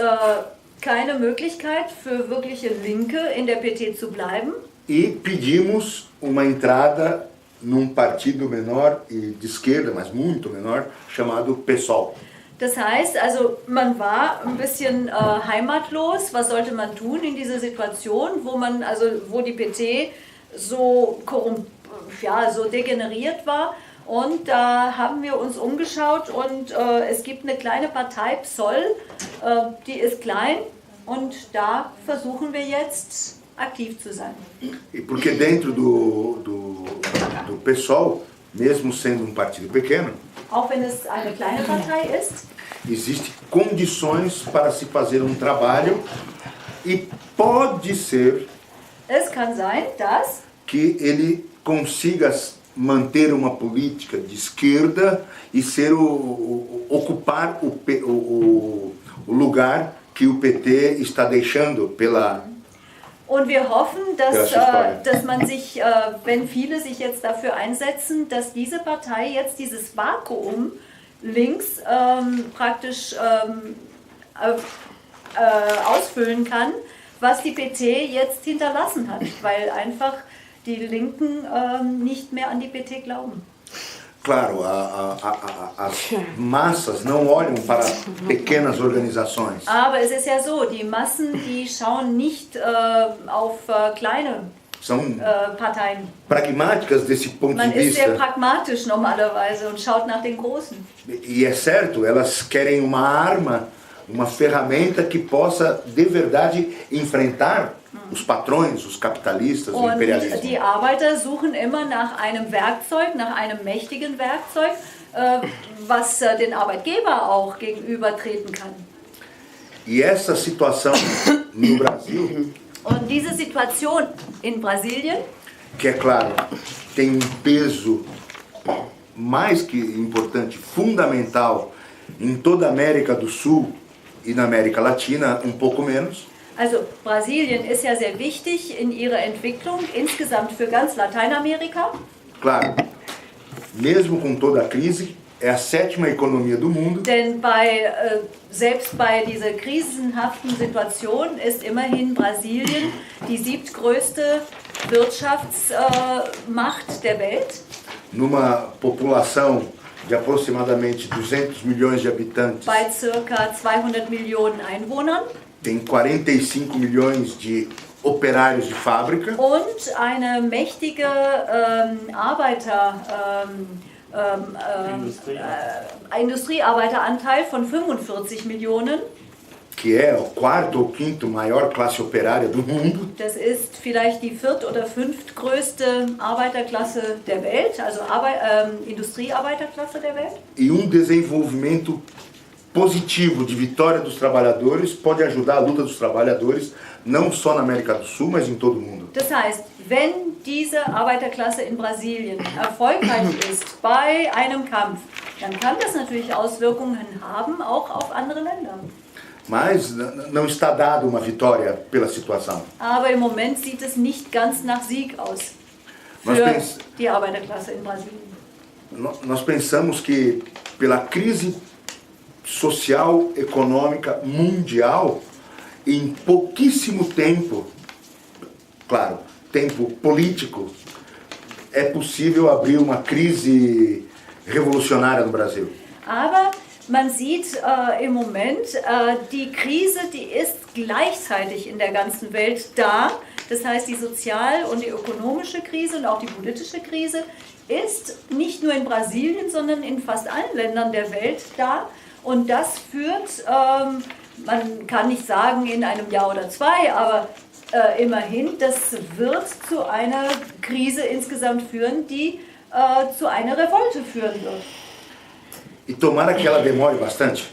keine Möglichkeit für wirkliche Linke in der PT zu bleiben. e pedimos uma entrada num partido menor e de esquerda, mas muito menor, chamado PSOL. Das heißt, also man war ein bisschen heimatlos. Was sollte man tun in dieser Situation, wo die PT so so degeneriert war? Und da haben wir uns umgeschaut und es gibt eine kleine Partei, PSOL, die ist klein und da versuchen wir jetzt aktiv zu sein. E porque dentro do PSOL, mesmo sendo um partido pequeno, Auch wenn es eine kleine Partei ist, existem condições para se fazer um trabalho e pode ser es kann sein, dass que ele consiga manter uma política de esquerda e ser ocupar o lugar que o PT está deixando pela... Und wir hoffen, Ja, das ist toll. dass man sich, wenn viele sich jetzt dafür einsetzen, dass diese Partei jetzt dieses Vakuum links praktisch ausfüllen kann, was die PT jetzt hinterlassen hat, weil einfach die Linken nicht mehr an die PT glauben. Claro, as massas não olham para pequenas organizações. Aber es ist ja so, die Massen, die schauen nicht auf kleine São Parteien. pragmáticas desse ponto Man de ist sehr vista. pragmatisch normalerweise und schaut nach den Großen. E é certo, elas querem uma arma, uma ferramenta que possa de verdade enfrentar os patrões, os capitalistas, o Und imperialismo. die Arbeiter suchen immer nach einem Werkzeug, nach einem mächtigen Werkzeug, was den Arbeitgeber auch gegenübertreten kann. E essa situação no Brasil, Und diese Situation in Brasilien, que é claro, tem um peso mais que importante, fundamental em toda a América do Sul e na América Latina, um pouco menos. also Brasilien ist ja sehr wichtig in ihrer Entwicklung, insgesamt für ganz Lateinamerika. Claro, mesmo com toda a crise, é a sétima economia do mundo. Denn selbst bei dieser krisenhaften Situation ist immerhin Brasilien die siebtgrößte Wirtschaftsmacht der Welt. Numa população de aproximadamente 200 milhões de habitantes, Bei circa 200 Millionen Einwohnern tem 45 milhões de operários de fábrica, und eine mächtige Industriearbeiteranteil von 45 Millionen. que é o quarto ou quinto maior classe operária do mundo, Das ist vielleicht die viert- oder fünftgrößte Arbeiterklasse der Welt, also Industriearbeiterklasse der Welt. e um desenvolvimento positivo de vitória dos trabalhadores pode ajudar a luta dos trabalhadores não só na América do Sul, mas em todo o mundo. Das heißt, wenn diese Arbeiterklasse in Brasilien erfolgreich ist bei einem Kampf, dann kann das natürlich Auswirkungen haben, auch auf andere Länder. Mas não está dada uma vitória pela situação. Aber im Moment sieht es nicht ganz nach Sieg aus Nós für pens- die Arbeiterklasse in Brasilien. Nós pensamos que pela crise social, econômica, mundial, em pouquíssimo tempo, claro, tempo político, é possível abrir uma crise revolucionária no Brasil. Aber man sieht im Moment, die Krise, die ist gleichzeitig in der ganzen Welt da. Das heißt, die sozial- und die ökonomische Krise und auch die politische Krise ist nicht nur in Brasilien, sondern in fast allen Ländern der Welt da. Und das führt, man kann nicht sagen in einem Jahr oder zwei, aber immerhin, das wird zu einer Krise insgesamt führen, die zu einer Revolte führen wird. E tomara que ela demore bastante.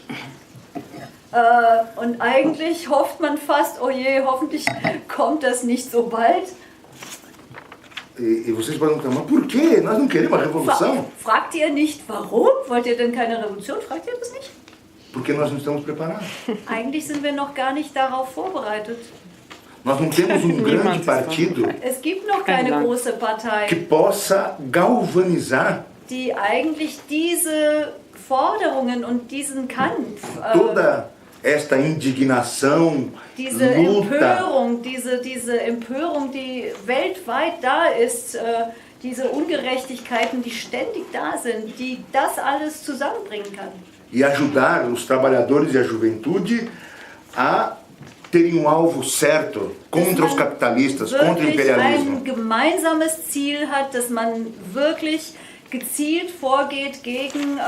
Und eigentlich hofft man fast, oh je, hoffentlich kommt das nicht so bald. E vocês podem perguntar, mas por quê? Nós não queremos uma revolução? Fragt ihr nicht, warum? Wollt ihr denn keine Revolution? Fragt ihr das nicht? Porque nós não estamos preparados. Eigentlich sind wir noch gar nicht darauf vorbereitet. Nós não temos um grande partido Es gibt noch keine große Partei, que possa galvanizar die eigentlich diese Forderungen und diesen Kampf, toda esta indignação, diese luta, diese Empörung, die weltweit da ist, diese Ungerechtigkeiten, die ständig da sind, die das alles zusammenbringen kann. e ajudar os trabalhadores e a juventude a terem um alvo certo contra os capitalistas, contra o Wirklich imperialismo. ein gemeinsames Ziel hat, dass man wirklich gezielt vorgeht gegen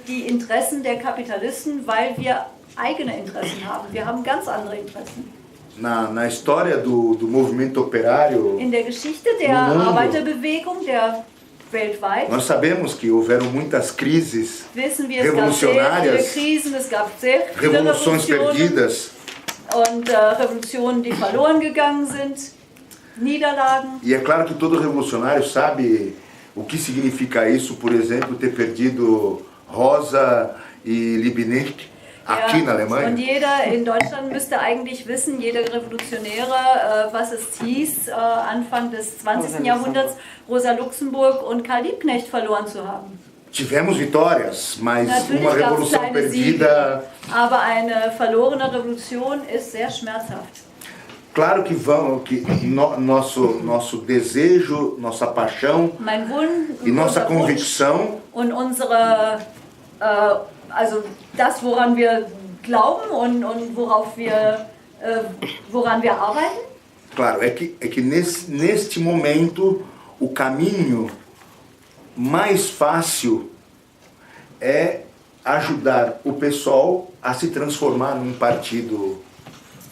die Interessen der Kapitalisten, weil wir eigene Interessen haben. Wir haben ganz andere Interessen. Na história do movimento operário, In der Geschichte der No mundo. Arbeiterbewegung, der weltweit, nós sabemos que houveram muitas crises, wissen wir, es gab sehr viele revolucionárias, Krisen, es gab sehr viele revoluções Revolutionen perdidas, und Revolutionen, die verloren gegangen sind, Niederlagen. e é claro que todo revolucionário sabe o que significa isso, por exemplo, ter perdido Rosa e Liebknecht aqui na Und Alemanha. jeder in Deutschland müsste eigentlich wissen, jeder Revolutionäre, was es hieß, Anfang des 20. Jahrhunderts Rosa Luxemburg und Karl Liebknecht verloren zu haben. Tivemos vitórias, mas Natürlich uma gab es revolução kleine Siege, perdida aber eine verlorene Revolution ist sehr schmerzhaft. Claro que nosso desejo, nossa paixão mein Wunsch e nossa unser Wunsch convicção und unsere, also das, woran wir glauben und woran wir arbeiten. Claro, é que neste momento o caminho mais fácil é ajudar o PSOL a se transformar num partido,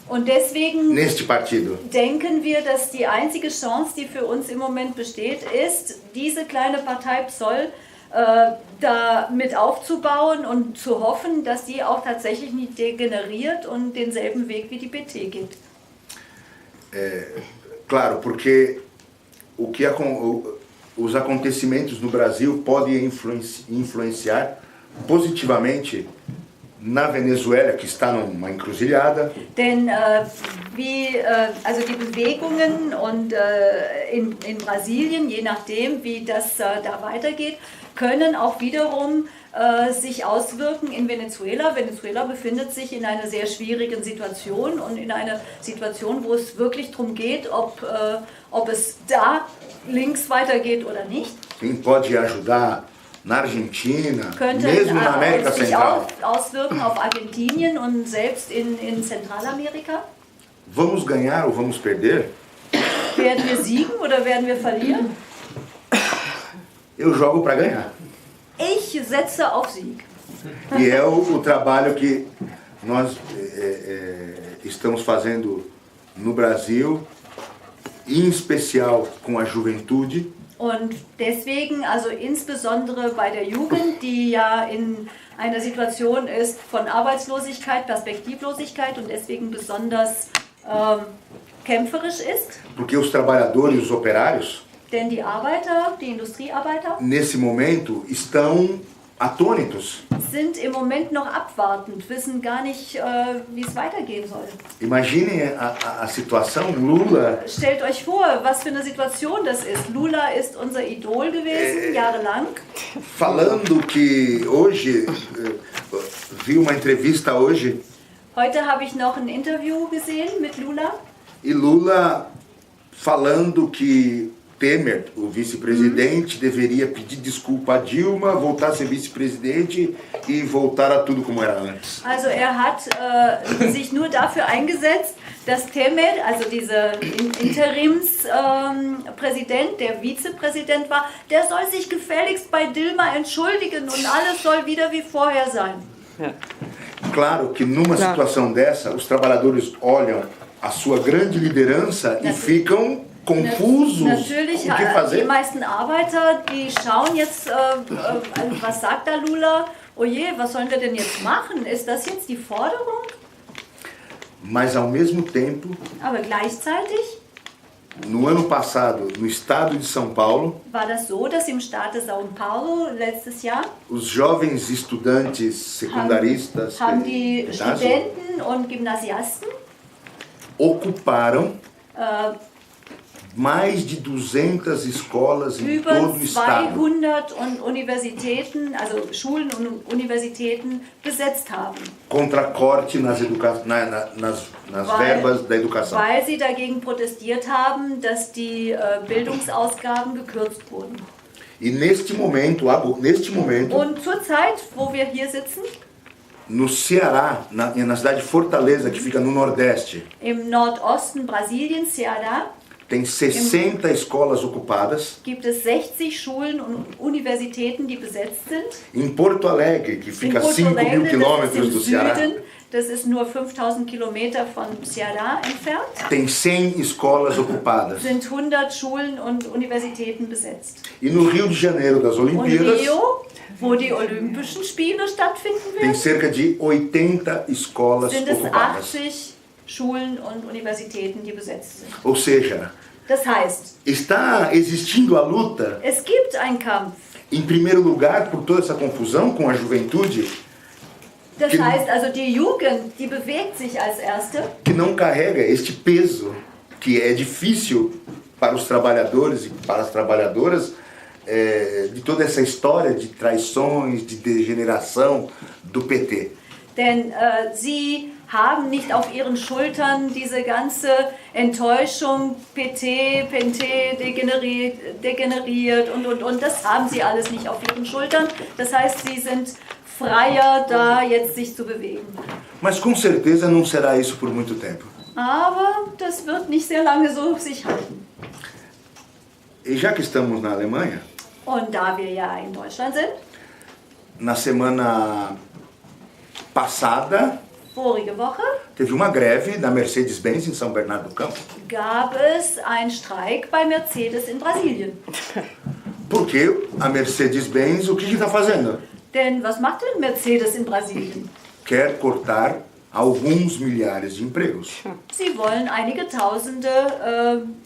Und deswegen neste partido. denken wir, dass die einzige Chance, die für uns im Moment besteht, ist, diese kleine Partei PSOL da mit aufzubauen und zu hoffen, dass die auch tatsächlich nicht degeneriert und denselben Weg wie die PT geht. Claro, porque os acontecimentos no Brasil podem influenciar positivamente na Venezuela, que está numa encruzilhada. Denn also die Bewegungen und in Brasilien, je nachdem, wie das da weitergeht, können auch wiederum sich auswirken in Venezuela. Venezuela befindet sich in einer sehr schwierigen Situation und in einer Situation, wo es wirklich darum geht, ob es da links weitergeht oder nicht. Quem pode ajudar na Argentina, Könnte mesmo na América sich Central. auch auswirken auf Argentinien und selbst in Zentralamerika. Vamos ganhar ou vamos perder? Werden wir siegen oder werden wir verlieren? Eu jogo para ganhar. Ich setze auf Sieg. E é o trabalho que nós estamos fazendo no Brasil, em especial com a juventude. Und deswegen, also insbesondere bei der Jugend, die ja in einer Situation ist von Arbeitslosigkeit, Perspektivlosigkeit und deswegen besonders kämpferisch ist. Porque os trabalhadores, os operários, Denn die Arbeiter, die Industriearbeiter, nesse momento estão atônitos. sind im Moment noch abwartend, wissen gar nicht, wie es weitergehen soll. Imaginem a situação, Lula Stellt euch vor, was für eine Situation das ist. Lula ist unser Idol gewesen, jahrelang. falando que hoje, vi uma entrevista hoje, Heute habe ich noch ein Interview gesehen mit Lula. e Lula falando que Temer, o vice-presidente, deveria pedir desculpa a Dilma, voltar a ser vice-presidente e voltar a tudo como era antes. Also er hat sich nur dafür eingesetzt, dass Temer, also dieser Interimspräsident, der Vizepräsident war, der soll sich gefälligst bei Dilma entschuldigen und alles soll wieder wie vorher sein. Claro que numa situação dessa, os trabalhadores olham a sua grande liderança e ficam confusos Natürlich, o que die fazer. meisten Arbeiter, die schauen jetzt, was sagt da Lula? Oh je, was sollen wir denn jetzt machen? Ist das jetzt die Forderung? Mas ao mesmo tempo, Aber gleichzeitig no ano passado, no estado de São Paulo, war das so, dass im Staate São Paulo letztes Jahr os jovens estudantes secundaristas haben die ginásio, Studenten und Gymnasiasten ocuparam mais de 200 escolas em über todo o estado. 200 Universitäten, also Schulen und Universitäten besetzt haben, Contra corte nas verbas da educação. weil sie dagegen protestiert haben, dass die Bildungsausgaben gekürzt wurden. E neste momento, Und zur Zeit, wo wir hier sitzen, no Ceará, na cidade de Fortaleza, que fica no Nordeste, im Nordosten Brasiliens, Ceará, tem 60 escolas ocupadas. gibt es 60 Schulen und Universitäten, die besetzt sind. Em Porto Alegre, que In fica Porto 5.000 Alegre, das ist quilômetros im do Ceará, Süden, das ist nur 5000 Kilometer von Ceará entfernt, tem 100 escolas ocupadas. sind 100 Schulen und Universitäten besetzt. E no Rio de Janeiro das Und Olimpíadas, Rio, wo die Olympischen Spiele stattfinden tem werden, cerca de 80 escolas sind es ocupadas. 80 Schulen und Universitäten, die besetzt sind. Ou seja, Das heißt, está existindo a luta, es gibt einen Kampf. em primeiro lugar, por toda essa confusão com a juventude, Das heißt also, die Jugend, die bewegt sich als Erste, que não carrega este peso que é difícil para os trabalhadores e para as trabalhadoras, de toda essa história de traições, de degeneração do PT. denn sie haben nicht auf ihren Schultern diese ganze Enttäuschung, Pente degeneriert und das haben sie alles nicht auf ihren Schultern. Das heißt, sie sind freier, da jetzt sich zu bewegen. Mas com certeza não será isso por muito tempo. Aber das wird nicht sehr lange so sich halten. E já que estamos na Alemanha, Und da wir ja in Deutschland sind, na semana passada vorige Woche teve uma greve da Mercedes-Benz em São Bernardo do Campo. gab es einen Streik bei Mercedes in Brasilien. Porque a Mercedes-Benz, o que está fazendo? Denn was macht denn Mercedes in Brasilien? Quer cortar alguns milhares de empregos. Sie wollen einige tausende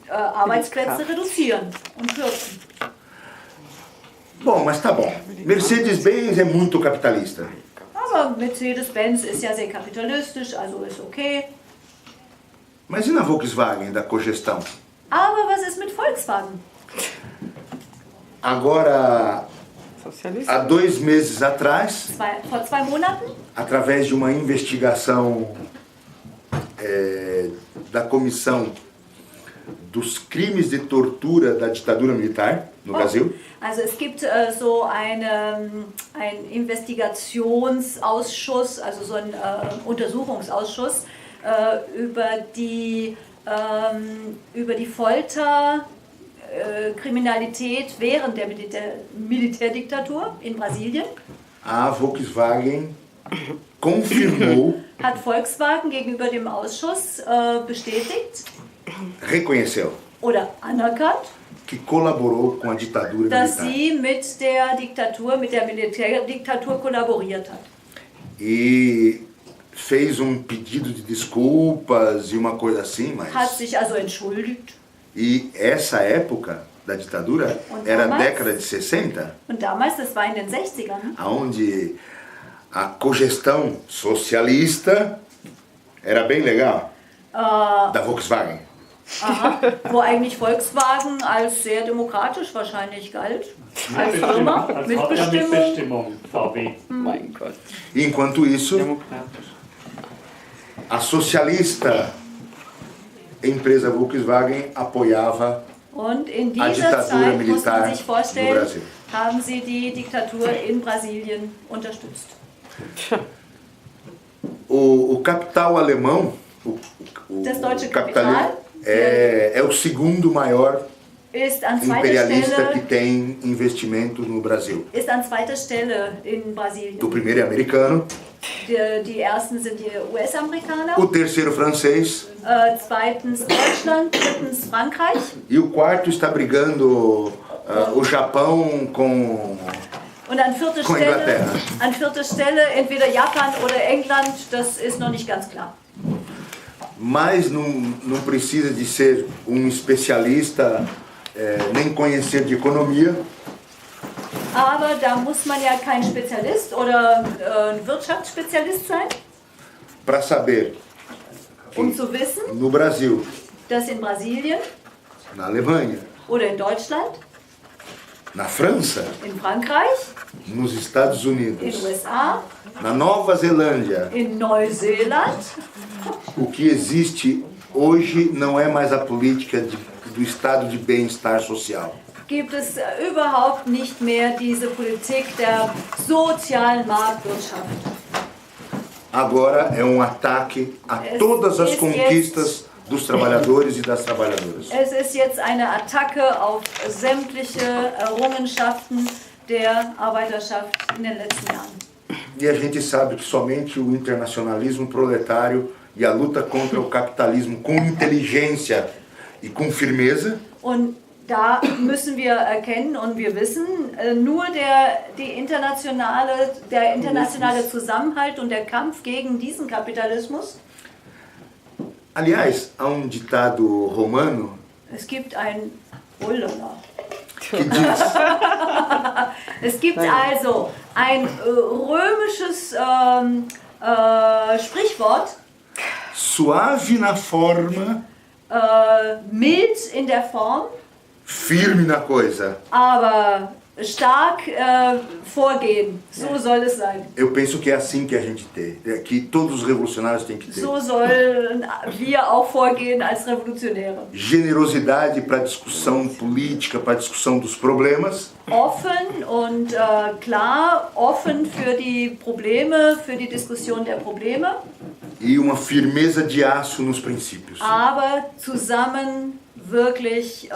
Arbeitsplätze reduzieren und kürzen. Bom, mas tá bom. Mercedes-Benz é muito capitalista. Aber Mercedes-Benz ist ja sehr kapitalistisch, also ist okay. Mas e na Volkswagen, da cogestão? Aber was ist mit Volkswagen? Agora, há 2 meses atrás, Vor 2 Monaten através de uma investigação da Comissão dos Crimes de Tortura da Ditadura Militar no Brasil, Also es gibt so einen Investigationsausschuss, also so einen Untersuchungsausschuss über die Folterkriminalität während der Militärdiktatur in Brasilien. a Volkswagen confirmou, Hat Volkswagen gegenüber dem Ausschuss bestätigt reconheceu oder anerkannt, que colaborou com a ditadura dass militar. sie mit der Diktatur, mit der Militärdiktatur kollaboriert hat. E fez um pedido de desculpas e uma coisa assim, Hat mas... sich also entschuldigt. E essa época da ditadura era a década de 60, Und damals, das war in den 60ern, onde a cogestão socialista era bem legal, da Volkswagen. aha, wo eigentlich Volkswagen als sehr demokratisch wahrscheinlich galt. Als Firma, Als Mitbestimmung. Mitbestimmung, VW. Mein Gott. E enquanto isso, Demokratisch. a socialista empresa Volkswagen apoiava Und in a dieser ditadura Zeit, muss man militar sich no vorstellen, Brasil. haben sie die Diktatur in Brasilien unterstützt. O capital alemão, o Das deutsche capitalismo, Kapital é o segundo maior ist an zweiter imperialista que Stelle, tem investimento no Brasil. ist an zweiter Stelle in Brasilien. O primeiro é americano, Die ersten sind die US-Amerikaner, o terceiro francês zweitens Deutschland, drittens Frankreich e o quarto está brigando o Japão com... und an vierter Com Stelle, Inglaterra. Entweder Japan oder England, das ist noch nicht ganz klar. Mas não precisa de ser um especialista, nem conhecer de economia, Aber da muss man ja kein Spezialist oder ein Wirtschaftsspezialist sein, para saber um zu wissen, no Brasil, dass in Brasilien na Alemanha, oder in Deutschland, na França, in Frankreich, nos Estados in Unidos, USA, na Nova Zelândia, in Neuseeland, o que existe hoje não é mais a política do estado de bem-estar social. gibt es überhaupt nicht mehr diese Politik der sozialen Marktwirtschaft. Agora é um ataque a todas as conquistas dos trabalhadores e das trabalhadoras. Es ist jetzt eine Attacke auf sämtliche Errungenschaften der Arbeiterschaft in den letzten Jahren. E a gente sabe que somente o internacionalismo proletário e a luta contra o capitalismo com inteligência e com firmeza Und da müssen wir erkennen und wir wissen, nur der internationale Zusammenhalt und der Kampf gegen diesen Kapitalismus. Aliás, há um ditado romano Es gibt ein que diz: Es gibt also ein römisches Sprichwort, suave na forma, mild in der Form, firme na coisa. aber stark vorgehen. So soll es sein. Eu penso que é assim que a gente tem, que todos os revolucionários têm que ter. So sollen wir auch vorgehen als Revolutionäre. Generosidade para a discussão política, para a discussão dos problemas. Offen und klar, offen für die Probleme, für die Diskussion der Probleme. E uma firmeza de aço nos princípios. Aber zusammen wirklich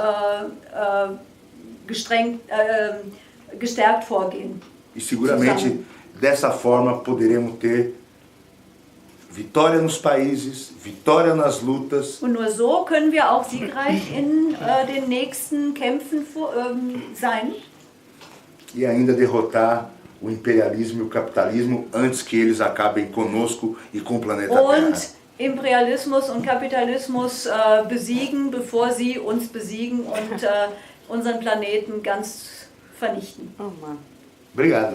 gestärkt vorgehen. E seguramente dessa forma poderemos ter vitória nos países, vitória nas lutas. Und nur so können wir auch siegreich in den nächsten Kämpfen sein. E ainda derrotar o imperialismo e o capitalismo antes que eles acabem conosco e com o planeta Terra. Und Imperialismus und Kapitalismus besiegen, bevor sie uns besiegen und unseren Planeten ganz vernichten. Oh Mann. Obrigado.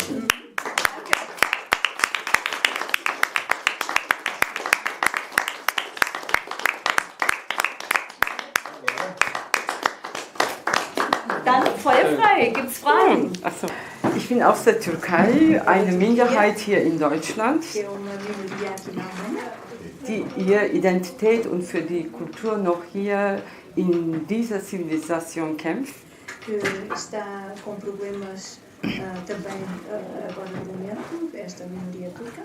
Dann feuerfrei, gibt's Fragen? Achso. Ich bin aus der Türkei, eine Minderheit hier in Deutschland, que é uma minoria aqui na Alemanha, die ihre Identität und für die Kultur noch hier in dieser Zivilisation kämpft. que está com problemas também agora no momento, esta minoria turca,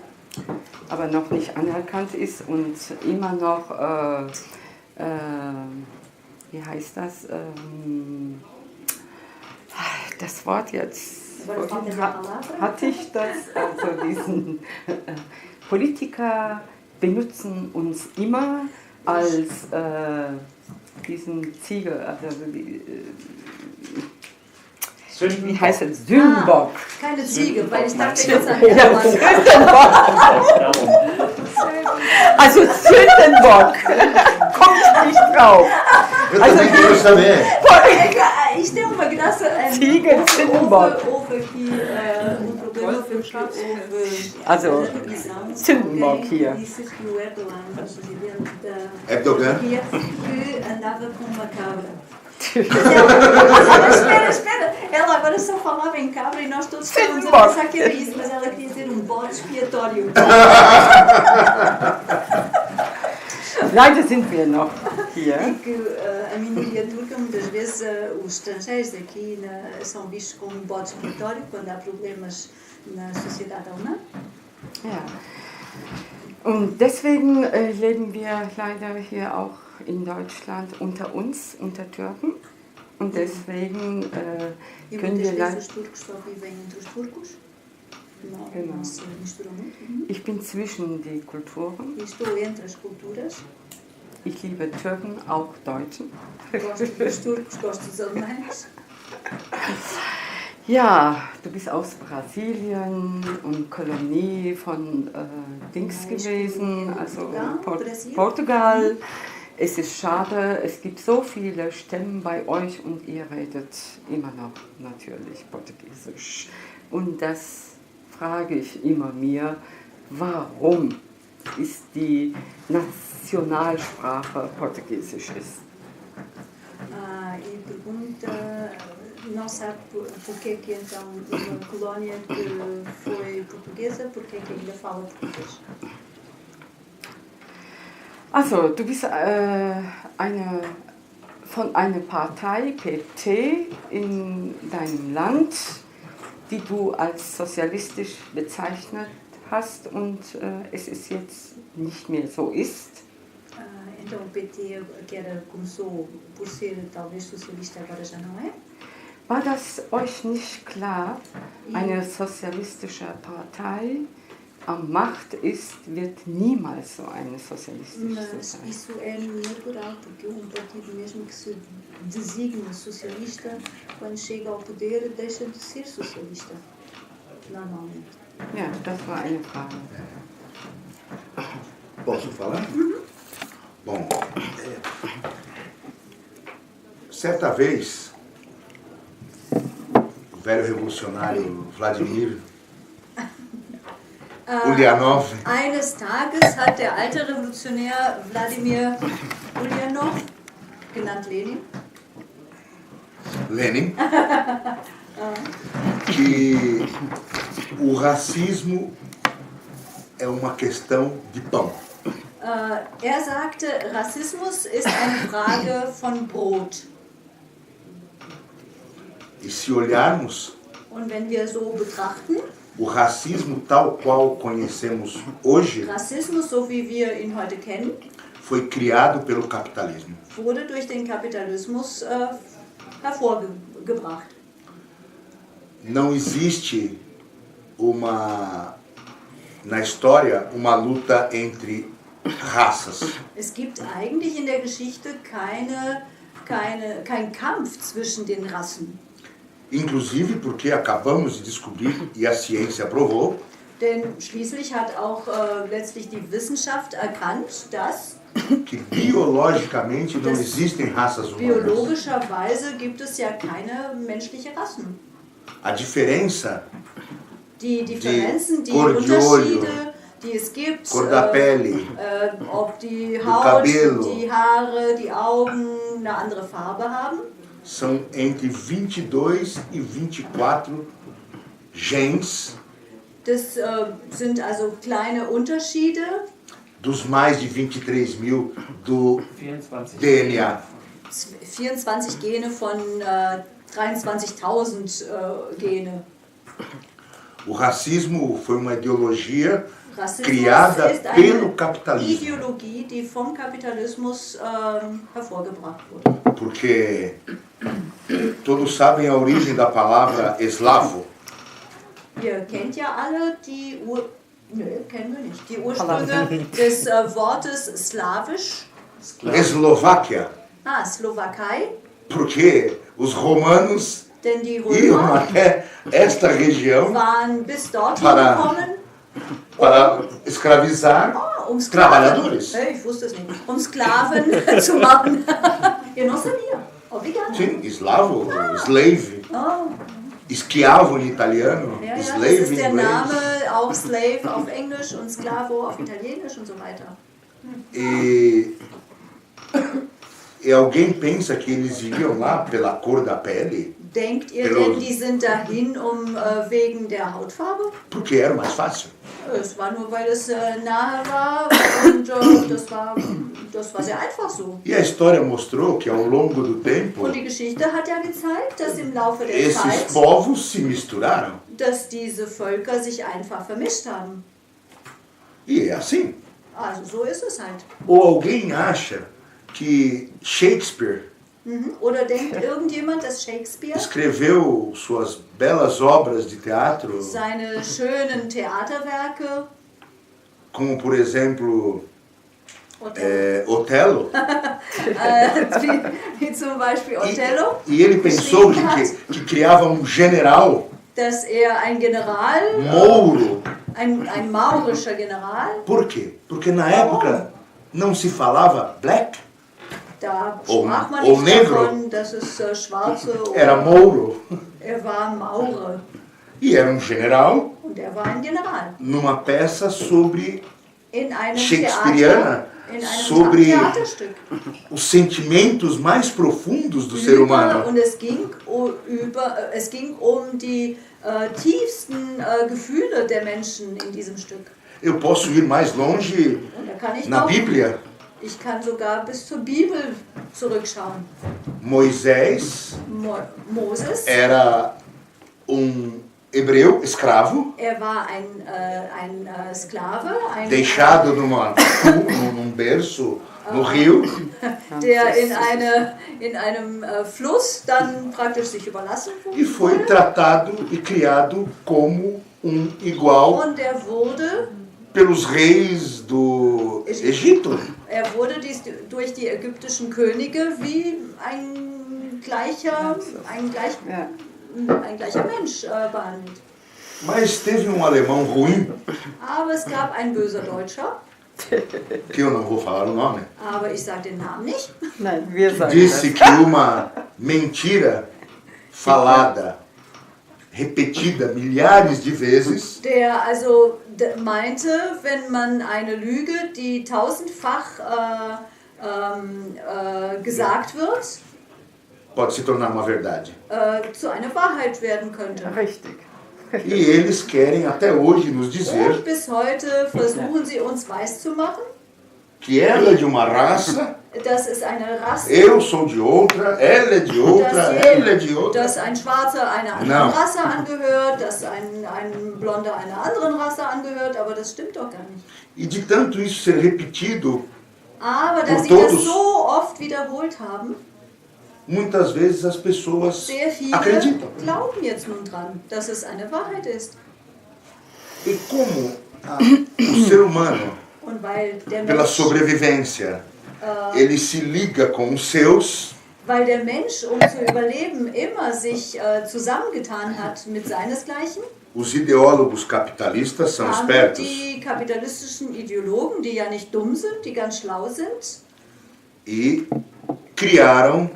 Aber noch nicht anerkannt ist und immer noch, wie heißt das, das Wort jetzt, Agora falta essa palavra. hatte ich das, also diesen Politiker benutzen uns immer als diesen Ziegel, also wie heißt es, Sündenbock. keine Ziege, weil ich dachte jetzt an Ja, Sündenbock. Also Sündenbock. Kommt nicht drauf. Eu também quero saber. Isto é uma graça. Ziege, Sündenbock. Houve aqui problema porque houve Also, na televisão Sündenbock alguém hier. disse que o Erdogan, o presidente da Erdogan. Turquia, que andava com uma cabra. Mas espera, ela agora só falava em cabra e nós todos estávamos a pensar que era isso, mas ela queria dizer bode expiatório. Leider sind wir noch hier. E que a minoria turca, muitas vezes, os estrangeiros aqui são vistos como bode expiatório quando há problemas na sociedade alemã. Ja. Und deswegen leben wir leider hier auch in Deutschland unter uns, unter Türken. Und deswegen E können muitas wir vezes leider... os turcos só vivem entre os turcos. Não, Genau. não se misturam muito. Ich bin zwischen die Kulturen. E estou entre as culturas. Ich liebe Türken, auch Deutschen. Gosto dos turcos, gosto dos alemães. Ja, du bist aus Brasilien und Kolonie von Dings gewesen, also Portugal. Es ist schade, es gibt so viele Stämme bei euch und ihr redet immer noch natürlich Portugiesisch. Und das frage ich immer mir, warum ist die Nationalsprache Portugiesisch ist. E pergunta, não sabe porque que então uma colónia que foi portuguesa, porque que ainda fala português? Also, du bist von einer Partei, PT, in deinem Land, die du als sozialistisch bezeichnet hast und es ist jetzt nicht mehr so ist. Então o PT, que começou por ser talvez socialista, agora já não é. War das euch nicht klar, eine sozialistische Partei am Macht ist, wird niemals so eine sozialistische Mas sein? isso é natural, porque partido mesmo que se designa socialista, quando chega ao poder, deixa de ser socialista, normalmente. Ja, das war eine Frage. Posso falar? Bom, certa vez, o velho revolucionário Vladimir Ulyanov, Eines Tages hat der alte Revolutionär Wladimir Ulyanov, genannt Lenin, que o racismo é uma questão de pão. Er sagte, Rassismus ist eine Frage von Brot. E se olharmos, Und wenn wir so betrachten, o racismo tal qual conhecemos hoje Rassismus, so wie wir ihn heute kennen, foi criado pelo capitalismo. wurde durch den Kapitalismus hervorgebracht. Não existe na história uma luta entre raças. Es gibt eigentlich in der Geschichte kein Kampf zwischen den Rassen. Inclusive porque acabamos de descobrir, e a ciência provou, Denn schließlich hat auch letztlich die Wissenschaft erkannt, dass que biologicamente não existem raças humanas. biologischerweise gibt es ja keine menschliche Rassen. A diferença, Die Differenzen, die cor de olho, Unterschiede, die es gibt, cor da pele, ob die do Haut, cabelo. die Haare, die Augen eine andere Farbe haben, são entre 22 e 24 genes das sind also kleine Unterschiede dos mais de 23 mil do 24. DNA. 24 Gene von 23.000 Gene. O racismo foi uma ideologia Rassismus criada ist pelo eine capitalismo. Ideologie, die vom Kapitalismus hervorgebracht wurde. Porque todos sabem a origem da palavra eslavo. Ihr kennt ja alle die kennen wir nicht. Die Ursprünge des Wortes slawisch. Eslováquia. Slowakei. Porque os romanos Denn die iam Römer até esta região waren bis dorthin Para- gekommen, para escravizar um trabalhadores. Sklaven, ich wusste es nicht, um Sklaven zu machen. Eu não sabia. Obrigada. Sim, eslavo, slave, Oh, esquiavo em italiano, ja, das slave ist em der inglês. Name, auch Slave auf Englisch und Sklavo auf Italienisch und so weiter. E alguém pensa que eles iriam lá pela cor da pele? Denkt ihr Genau. denn, die sind dahin wegen der Hautfarbe? Porque era mais fácil. Es war nur, weil es nahe war und das war sehr einfach so. E a história mostrou que ao longo do tempo, Und die Geschichte hat ja gezeigt, dass im Laufe der esses Zeit, povos se misturaram. dass diese Völker sich einfach vermischt haben. E é assim. Also so ist es halt. Ou alguém acha que Shakespeare Oder denkt irgendjemand, dass Shakespeare escreveu suas belas obras de teatro, seine schönen Theaterwerke, como por exemplo Othello, Otelo, wie zum Beispiel Othello, e ele pensou que criava um general dass ein General, mouro. ein maurischer General, Por quê? Porque na época não se falava black, da Ou- sprach man ou nicht negro. davon, dass es Schwarze era oder mouro. er war Maurer E era um general und er war ein General. numa peça sobre In einem Shakespeariana, sobre Theaterstück. os sentimentos mais profundos do ser humano. Und es ging um die tiefsten Gefühle der Menschen in diesem Stück. Eu posso ir mais longe Und da kann ich na noch, Bíblia. ich kann sogar bis zur Bibel zurückschauen. Moisés Moses, era hebreu escravo, er war ein Sklave, deixado num berço no rio, der in einem Fluss dann praktisch sich überlassen e foi wurde. tratado e criado como igual Und er wurde pelos reis do Egito. Er wurde durch die ägyptischen Könige wie ein gleicher Mensch behandelt. Mas teve alemão ruim, Aber es gab ein böser Deutscher, que eu não vou falar o nome, aber ich sage den Namen nicht, Nein, wir sagen disse das. que uma mentira falada, repetida milhares de vezes, der also meinte, wenn man eine Lüge, die tausendfach gesagt wird, pode se tornar uma verdade. zu einer Wahrheit werden könnte. Richtig. E eles querem até hoje nos dizer Und bis heute versuchen sie uns weiszumachen, que ela é de uma raça, dass es eine Rasse eu sou de outra, ela é de outra, ela é de outra. dass ein Schwarzer einer anderen Não. Rasse angehört, dass ein Blonder einer anderen Rasse angehört, aber das stimmt doch gar nicht. E de tanto isso ser repetido, Aber da Por sie das todos. so oft wiederholt haben, muitas vezes as pessoas sehr viele acreditam. glauben jetzt nun dran, dass es eine Wahrheit ist. E como o ser humano, Und weil der pela Mensch, sobrevivência, ele se liga com os seus, weil der Mensch, um zu überleben, immer sich zusammengetan hat mit seinesgleichen, os ideólogos capitalistas são haben espertos. die kapitalistischen Ideologen, die ja nicht dumm sind, die ganz schlau sind, E criaram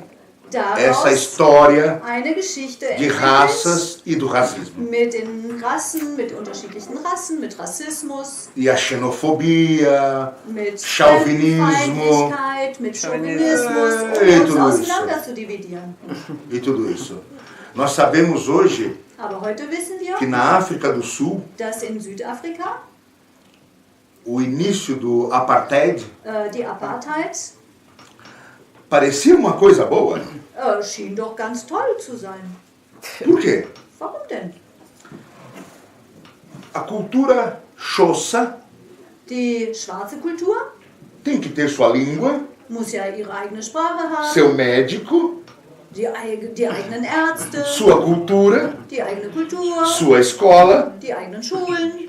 essa daraus história eine Geschichte de entwickelt raças e do racismo. mit den Rassen, mit unterschiedlichen Rassen, mit Rassismus, E a xenofobia, mit Chauvinismo, Fremdenfeindlichkeit, mit Chauvinismus, Ei, um uns tudo auseinander zu dividieren. e tudo isso. Nós sabemos hoje Aber heute wissen wir, que na África do Sul, dass in Südafrika o início do apartheid die Apartheid parecia uma coisa boa. schien doch ganz toll zu sein. Por quê? Warum denn? A cultura Xhosa Die schwarze Kultur tem que ter sua língua, muss ja ihre eigene Sprache haben, seu médico, die eigenen Ärzte, sua cultura, die eigene Kultur, sua escola. die eigenen Schulen.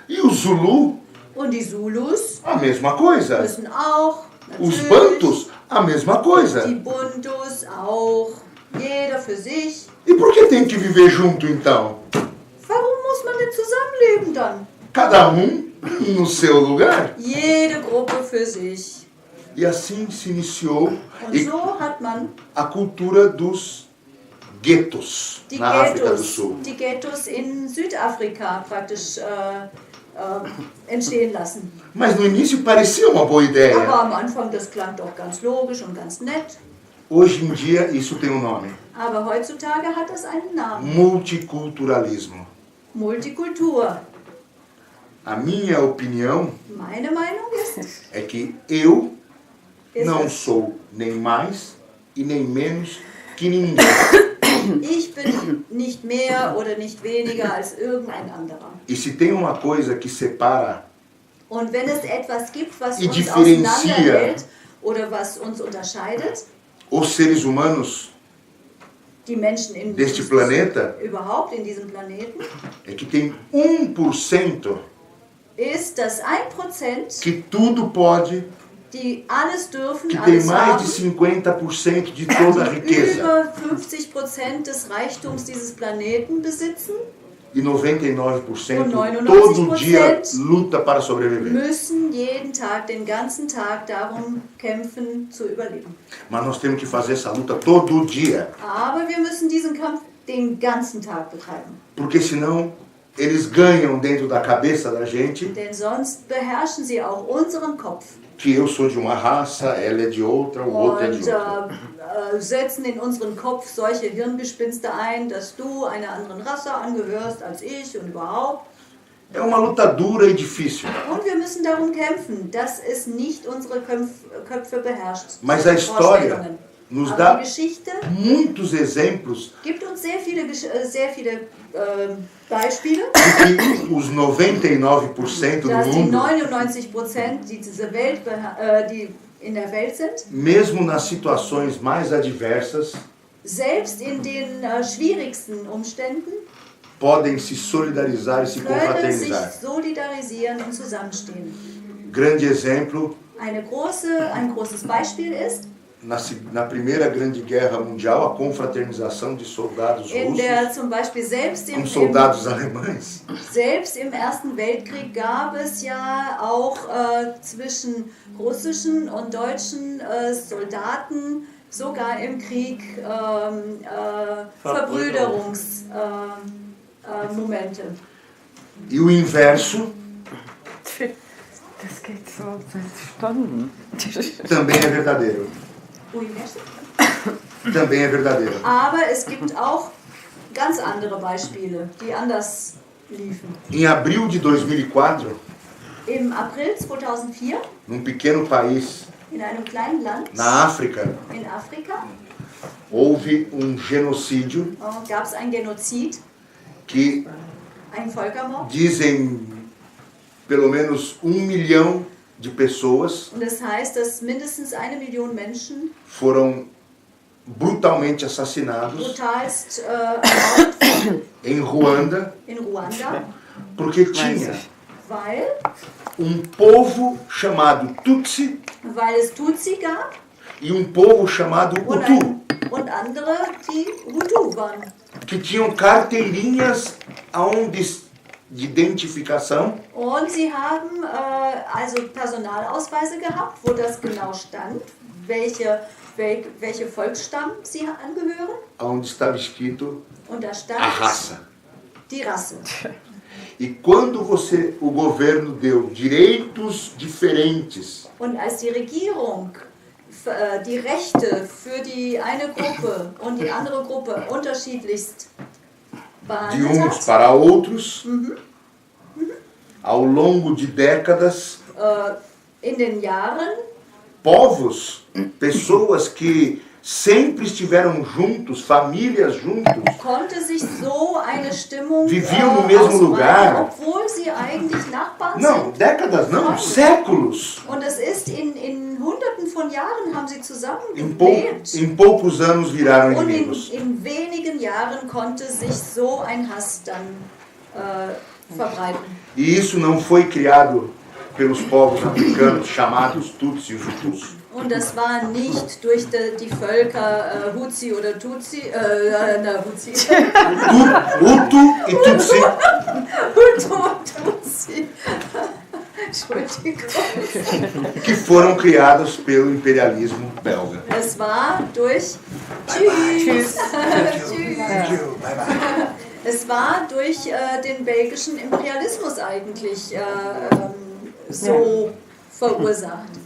E o Zulu, Und die Zulus a mesma coisa. müssen auch, Os natürlich, Bantus, a mesma coisa. die Buntus auch, jeder für sich. E por que tem que viver junto então? Warum muss man denn zusammenleben dann? Cada no seu lugar. Jede Gruppe für sich. E assim se iniciou Und e so hat man a cultura dos guetos die na África do Sul. Ghettos in Südafrika praktisch entstehen lassen. Mas no início parecia uma boa Aber ideia. am Anfang, das klang doch ganz logisch und ganz nett. Hoje em dia isso tem um nome: Aber heutzutage hat das einen Namen. multiculturalismo. Multikultur. A minha opinião Meine Meinung ist, é que eu ist não es, sou nem mais e nem menos que ninguém. ich bin nicht mehr oder nicht weniger als irgendein anderer. E se tem uma coisa que separa Und wenn es etwas gibt, was E uns diferencia auseinanderhält oder was uns unterscheidet, os seres humanos die Menschen in deste planeta, überhaupt in diesem Planeten, é que tem 1% ist, dass 1%, que tudo pode, die alles dürfen, que tem alles mais haben, de 50% de toda a riqueza über 50% des Reichtums dieses Planeten besitzen, e 99% Und 99% todo dia luta para sobreviver. müssen jeden Tag, den ganzen Tag darum kämpfen, zu überleben. Mas nós temos que fazer essa luta todo dia, Aber wir müssen diesen Kampf den ganzen Tag betreiben. porque senão eles ganham dentro da cabeça da gente Denn sonst beherrschen sie auch unseren Kopf que eu sou de uma raça, ela é de outra, o outro é und de outra. setzen in unseren Kopf solche Hirngespinste ein, dass du einer anderen Rasse angehörst als ich und überhaupt. É uma luta dura e difícil. Und wir müssen darum kämpfen, dass es nicht unsere Köpfe beherrscht. Mas diese a história Vorstellungen. nos Aber dá die Geschichte muitos exemplos gibt uns sehr viele Beispiele, de que os 99% do dass die mundo, 99%, die die in der Welt sind, mesmo nas situações mais adversas, selbst in den schwierigsten Umständen, podem se solidarizar e se können sich confraternizar. solidarisieren und zusammenstehen. Grande exemplo, Ein großes Beispiel ist, na Primeira Grande Guerra Mundial, a confraternização de soldados in russos der zum Beispiel selbst com soldados alemães. Selbst im Ersten Weltkrieg gab es ja auch zwischen russischen und deutschen Soldaten sogar im Krieg Verbrüderungsmomente. E o inverso Das geht so seit Stunden. também é verdadeiro. Ui, merci. também é verdadeira. Aber es gibt auch ganz andere Beispiele, die anders liefen. Em abril de 2004, Im April 2004 num pequeno país in einem kleinen Land na África, in Afrika houve um genocídio gab es ein Genozid, que ein Völkermord. dizem pelo menos 1 milhão de pessoas Und das heißt, dass mindestens 1 Million Menschen foram brutalmente assassinados brutalst ermordet em Ruanda, in Ruanda, porque tinha weil povo chamado Tutsi es Tutsi gab e povo chamado und, Hutu, und andere, die Hutu waren. que tinham carteirinhas de identificação Und sie haben also Personalausweise gehabt, wo das genau stand, welche Volksstamm sie angehören. onde estava escrito Und da stand a raça. die Rasse. E quando o governo deu direitos diferentes Und als die Regierung die Rechte für die eine Gruppe und die andere Gruppe unterschiedlichst de behandelt uns hat, para outros, ao longo de décadas, in den Jahren povos, pessoas que sempre estiveram juntos, famílias juntos, konnte sich so eine Stimmung viviam no mesmo ausbreiten, lugar. obwohl sie eigentlich Nachbarn Não, sind. décadas não, séculos. Und es ist in Hunderten von Jahren haben sie Em, zusammengelebt. em poucos anos viraram Und inimigos. in wenigen Jahren konnte sich so ein Hass dann verbreiten. E isso não foi criado pelos povos africanos chamados Tutsi e Hutus. Und das war nicht durch die Völker Hutsi oder Tutsi, Hutsi. Hutu e Tutsi Hutu und Tutsi. Entschuldigung. que foram criados pelo imperialismo belga. Es war durch Tschüss. Tschüss. Es war durch den belgischen Imperialismus eigentlich so verursacht.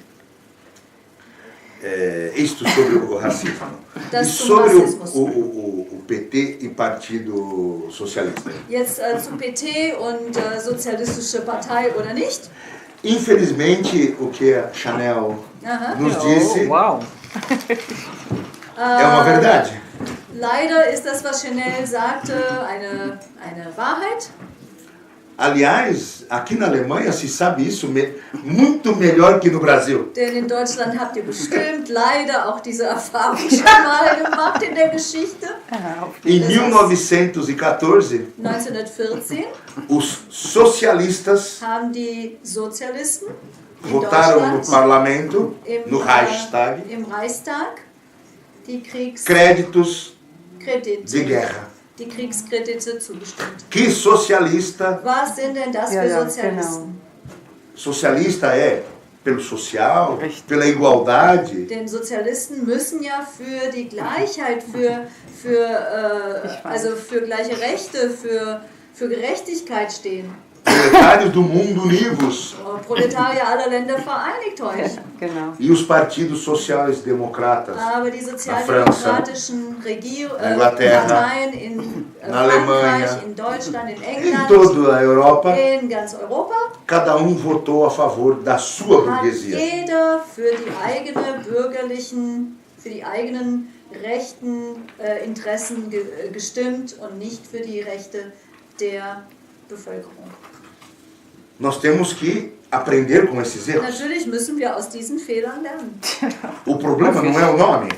Isto sobre o racismo. Das E zum sobre Rassismus. o PT e Partido Socialista. Jetzt zu PT und Sozialistische Partei oder nicht? Infelizmente, o que a Chanel nos disse Wow. é uma verdade. Leider ist das, was Chanel sagte, eine Wahrheit. Aliás, aqui na Alemanha se sabe isso muito melhor que no Brasil. Denn in Deutschland habt ihr bestimmt leider auch diese Erfahrung schon mal gemacht in der Geschichte. Em 1914, 1914 os socialistas haben die Sozialisten in votaram no Deutschland parlamento, no Reichstag, im Reichstag die créditos de guerra. die Kriegskredite zugestimmt. Que socialista? Was sind denn das Ja, für ja, Sozialisten? Socialista é pelo social, Richtig. pela igualdade. Denn Sozialisten müssen ja für die Gleichheit, also für gleiche Rechte, für Gerechtigkeit stehen. Proletários do mundo univos. Proletarier aller Länder vereinigt euch. Genau. E os partidos sociais democratas Aber die França, sozialdemokratischen na Inglaterra, Parteien in na Alemanha, Frankreich, in Deutschland, in em England, toda a Europa, in ganz Europa, cada votou a favor da sua hat burguesia. jeder für die eigenen rechten Interessen gestimmt und nicht für die Rechte der Bevölkerung. Nós temos que aprender com esses erros. Natürlich müssen wir aus diesen Fehlern lernen. O problema não é o nome.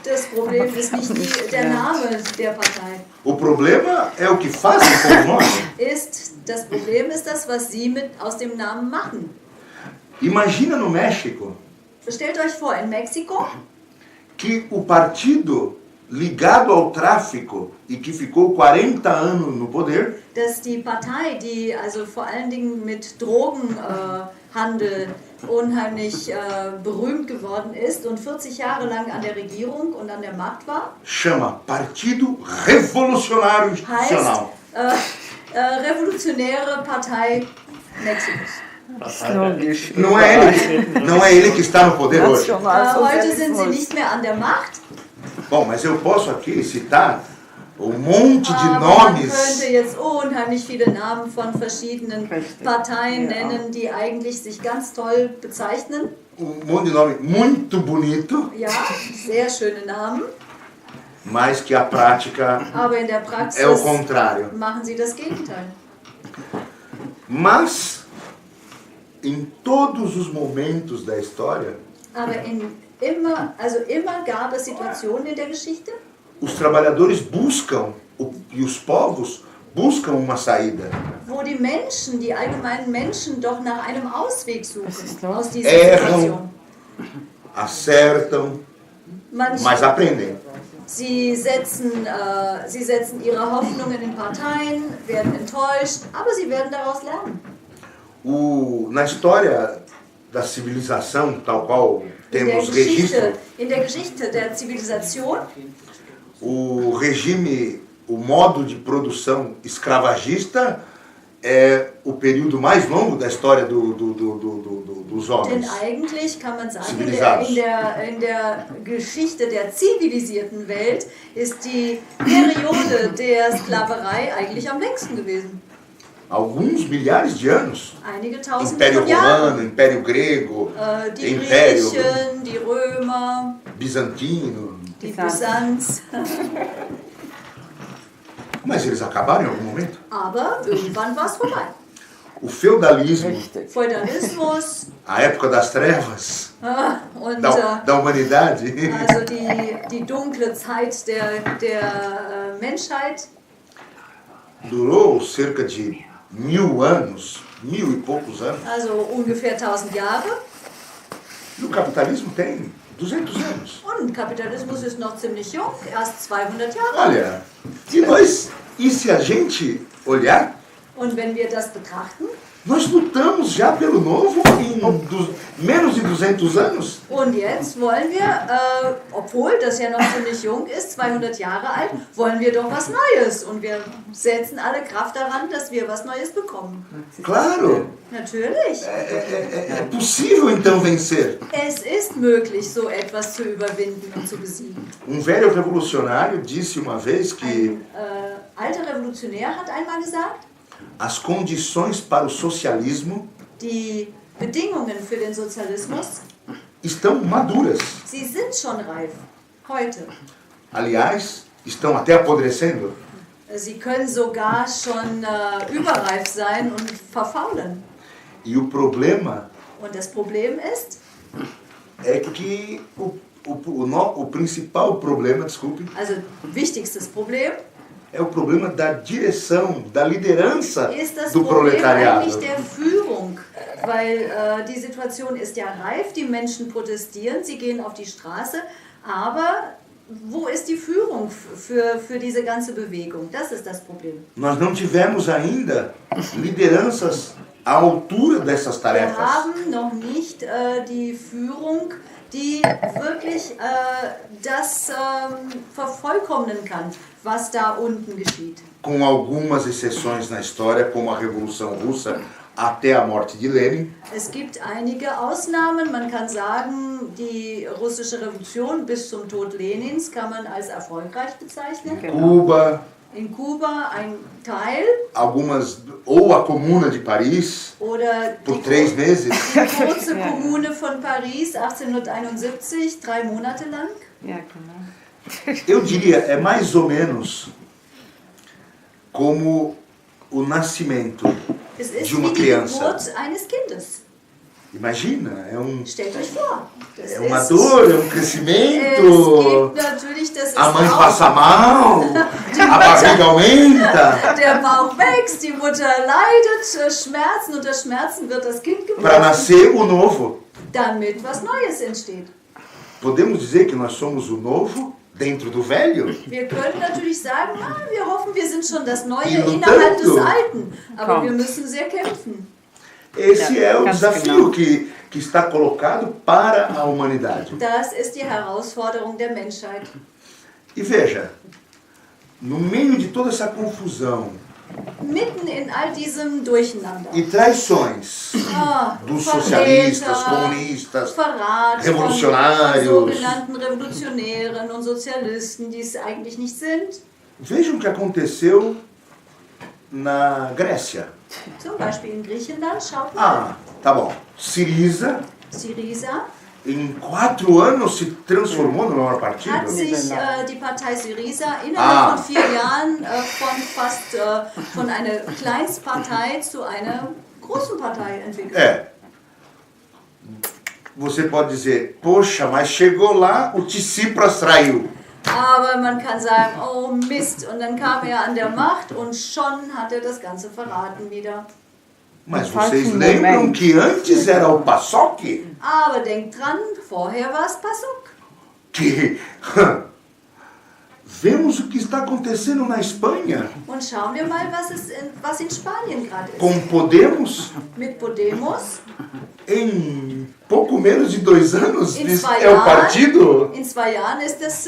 Das Problem ist nicht der Name der Partei. O problema é o que fazem com o nome. Das Problem ist das, was sie aus dem Namen machen. Imagina no México Stellt euch vor, in Mexiko, que o partido ligado ao tráfico e que ficou 40 anos no poder, dass die Partei, die also vor allen Dingen mit Drogenhandel unheimlich berühmt geworden ist und 40 Jahre lang an der Regierung und an der Macht war, chama Partido Revolucionário Institucional. heißt Revolutionäre Partei Mexikos. Logisch. Não é ele que está no poder hoje. Heute sind sie nicht mehr an der Macht, Bom, mas eu posso aqui citar monte de Aber man nomes. könnte jetzt unheimlich viele Namen von verschiedenen Richtig. Parteien Ja. nennen, die eigentlich sich ganz toll bezeichnen. Monte de nome muito bonito, Ja, sehr schöne Namen, mas que a prática aber in der Praxis é o contrário. machen sie das Gegenteil. Mas, em todos os momentos da história, Aber immer gab es Situationen in der Geschichte, os trabalhadores buscam, e os povos buscam uma saída. wo die Menschen, die allgemeinen Menschen doch nach einem Ausweg Was suchen ist los? aus dieser Erram. Situation. Acertam, Manche, mas aprendem. sie setzen ihre Hoffnungen in Parteien, werden enttäuscht, aber sie werden daraus lernen. Na história da civilização, tal qual temos registro, In der Geschichte der Zivilisation o regime, o modo de produção escravagista é o período mais longo da história dos Denn homens. eigentlich kann man sagen, Zivilisados. in der Geschichte der zivilisierten Welt ist die Periode der Sklaverei eigentlich am längsten gewesen. Alguns milhares de anos. Einige tausend Império von Jahren. Romano, Império Grego, Die Império Griechen, die Römer, Bizantino. die Byzanz. Byzanz. Mas eles acabaram em algum momento. Aber irgendwann war es vorbei. O feudalismo, Richtig. Feudalismus a época das trevas und da humanidade, also die dunkle Zeit der Menschheit durou cerca de 1000 anos, 1000 e poucos anos. also ungefähr 1000 Jahre. E o capitalismo tem 200 anos. Und Kapitalismus ist noch ziemlich jung, erst 200 Jahre. Olha, e se a gente olhar, Und wenn wir das betrachten, nós lutamos já pelo novo em menos de 200 anos. und jetzt wollen wir, obwohl das ja noch ziemlich jung ist, 200 Jahre alt, wollen wir doch was Neues. Und wir setzen alle Kraft daran, dass wir was Neues bekommen. Claro, Natürlich. é possível então vencer. Es ist möglich, so etwas zu überwinden und zu besiegen. Velho revolucionário disse uma vez que Ein alter Revolutionär hat einmal gesagt, as condições para o socialismo die Bedingungen für den Sozialismus, estão maduras. sie sind schon reif. Heute. Aliás, estão até apodrecendo. Sie können sogar schon überreif sein und verfaulen. E o problema Und das Problem ist, é que o principal problema, desculpe, also wichtigstes Problem, é o problema da direção, da liderança ist das do Problem proletariado. eigentlich der Führung. Weil die Situation ist ja reif, die Menschen protestieren, sie gehen auf die Straße, aber wo ist die Führung für diese ganze Bewegung? Das ist das Problem. Nós não tivemos ainda lideranças à altura dessas Wir tarefas. haben noch nicht die Führung, die wirklich das vervollkommnen kann, was da unten geschieht. Com algumas exceções na história, como a Revolução Russa até a morte de Lenin, Es gibt einige Ausnahmen. Man kann sagen, die russische Revolution bis zum Tod Lenins kann man als erfolgreich bezeichnen. Cuba, In Kuba ein Teil algumas, ou a Comuna de Paris, oder por 3 meses, die kurze Kommune von Paris 1871, 3 Monate lang. Ja, genau. eu diria, é mais ou menos como o nascimento Es ist de uma wie die criança. Geburt eines Kindes. Imagina, Stellt euch vor. Das é uma ist, dor, é um es crescimento, gibt natürlich, das ist a mãe auch, passa mal, a barriga aumenta. der Bauch wächst, die Mutter leidet Schmerzen, unter Schmerzen wird das Kind Para geboren, nascer o novo. damit was Neues entsteht. Podemos dizer que nós somos o novo dentro do velho? Wir können natürlich sagen, wir hoffen, wir sind schon das Neue E innerhalb des lutando. Alten, aber Kommt. wir müssen sehr kämpfen. Esse é o ganz desafio genau. que está colocado para a humanidade. Das ist die Herausforderung der Menschheit. E veja, no meio de toda essa confusão, mitten in all diesem Durcheinander. E traições dos socialistas, comunistas, Verrat von revolucionários. sogenannten Revolutionären und Sozialisten, die es eigentlich nicht sind. Vejam o que aconteceu na Grécia. Zum Beispiel in Griechenland, schaut mal, Ah, tá bom. Syriza, Syriza em 4 anos, se transformou no maior partido. hat sich die Partei Syriza innerhalb von 4 Jahren von einer Kleinstpartei zu einer großen Partei entwickelt. É. Você pode dizer, poxa, mas chegou lá, o Tsipras traiu. Aber man kann sagen, oh Mist, und dann kam er an der Macht und schon hat er das Ganze verraten wieder. Mas Faz vocês um lembram momento. que antes era o PASOK? Aber denkt dran, vorher war es PASOK. Que vemos o que está acontecendo na Espanha Und schauen wir mal, was in Spanien gerade ist. com Podemos. Mit Podemos, Em pouco menos de 2 anos, in isso 2 é o partido. in 2 Jahren ist das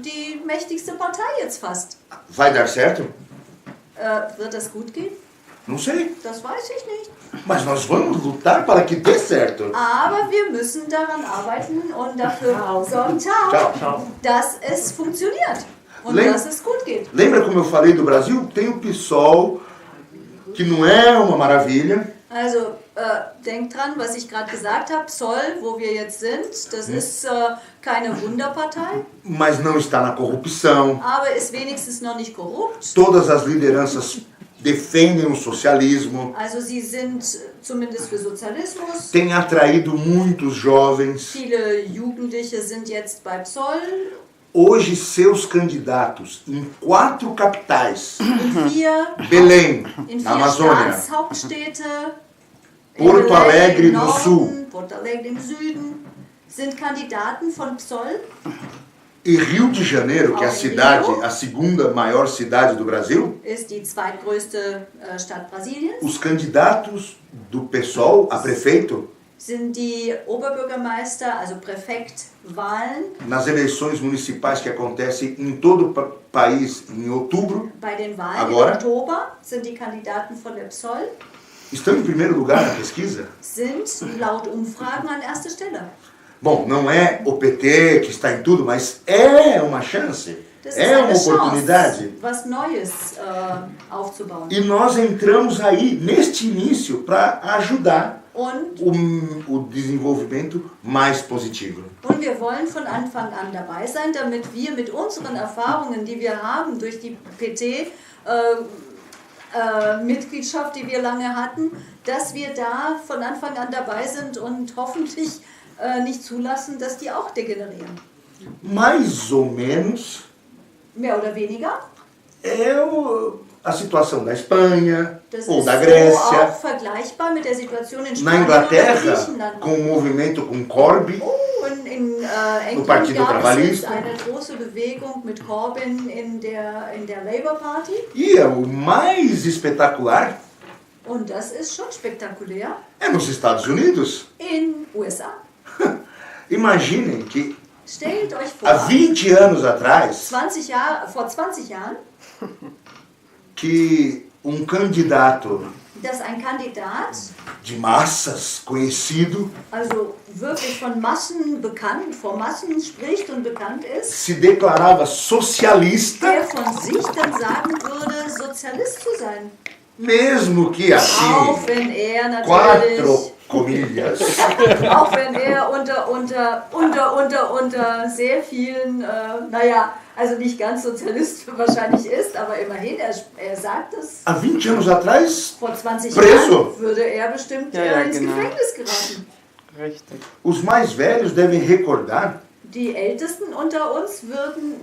die mächtigste Partei jetzt fast. Vai dar certo? Wird das gut gehen? Não sei. Das weiß ich nicht. Mas nós vamos lutar para que dê certo. Aber wir müssen daran arbeiten und dafür sorgen, Tchau. dass es funktioniert und Lem- dass es gut geht. Lembra como eu falei do Brasil? Tem o PSOL, que não é uma maravilha. Also denkt dran, was ich gerade gesagt habe, PSOL, wo wir jetzt sind, das ist keine Wunderpartei, Mas não está na corrupção. aber ist wenigstens noch nicht korrupt. Todas as lideranças defendem o socialismo. Also sie sind zumindest für Sozialismus. Tem atraído muitos jovens. Viele Jugendliche sind jetzt bei PSOL. Hoje, seus candidatos em 4 capitais, In 4 Belém, in na 4 Amazônia, Staatshauptstädte, Porto Belém Alegre im no Norden, Sul Porto Alegre im Süden, sind Kandidaten von PSOL. e Rio de Janeiro, que é a Ao cidade, Rio. a segunda maior cidade do Brasil, Ist die zweitgrößte Stadt Brasiliens. os candidatos do PSOL a prefeito Sind die Oberbürgermeister, also Präfektwahlen nas eleições municipais que acontecem em todo o país em outubro, bei den Wahlen Agora? im Oktober, sind die Kandidaten von der PSOL, estão em primeiro lugar na pesquisa. sind laut Umfragen an erster Stelle. Bom, não é o PT que está em tudo, mas é uma chance, Das ist é uma eine Chance, oportunidade. was Neues aufzubauen. E nós entramos aí, neste início, para ajudar Und o desenvolvimento mais positivo. wir wollen von Anfang an dabei sein, damit wir mit unseren Erfahrungen, die wir haben durch die PT-Mitgliedschaft, die wir lange hatten, dass wir da von Anfang an dabei sind und hoffentlich nicht zulassen, dass die auch degenerieren. Mais ou menos Mehr oder weniger. é a situação da Espanha Das ou ist da so Grécia, auch vergleichbar mit der Situation in na Spanien oder Inglaterra, Griechenland. com o movimento com Corbyn, Und in England Partido gab es jetzt Trabalhista. eine große Bewegung mit Corbyn in der Labour Party. e o mais espetacular Und das ist schon spektakulär. é nos Estados Unidos. In USA. Imaginem que Stellt euch há vor, 20 anos atrás, vor 20 Jahren, que candidato dass ein Kandidat, de massas, conhecido, also wirklich von Massen bekannt, vor Massen spricht und bekannt ist, se declarava socialista, der von sich dann sagen würde, Sozialist zu sein. mesmo que assim, Auch wenn er natürlich, 4 comilhas, auch wenn er unter sehr vielen, also nicht ganz Sozialist wahrscheinlich ist, aber immerhin, er sagt es. há 20 anos atrás, Vor 20 Preso. Jahren würde er bestimmt Ja, ins genau. Gefängnis geraten. Richtig. os mais velhos devem recordar Die Ältesten unter uns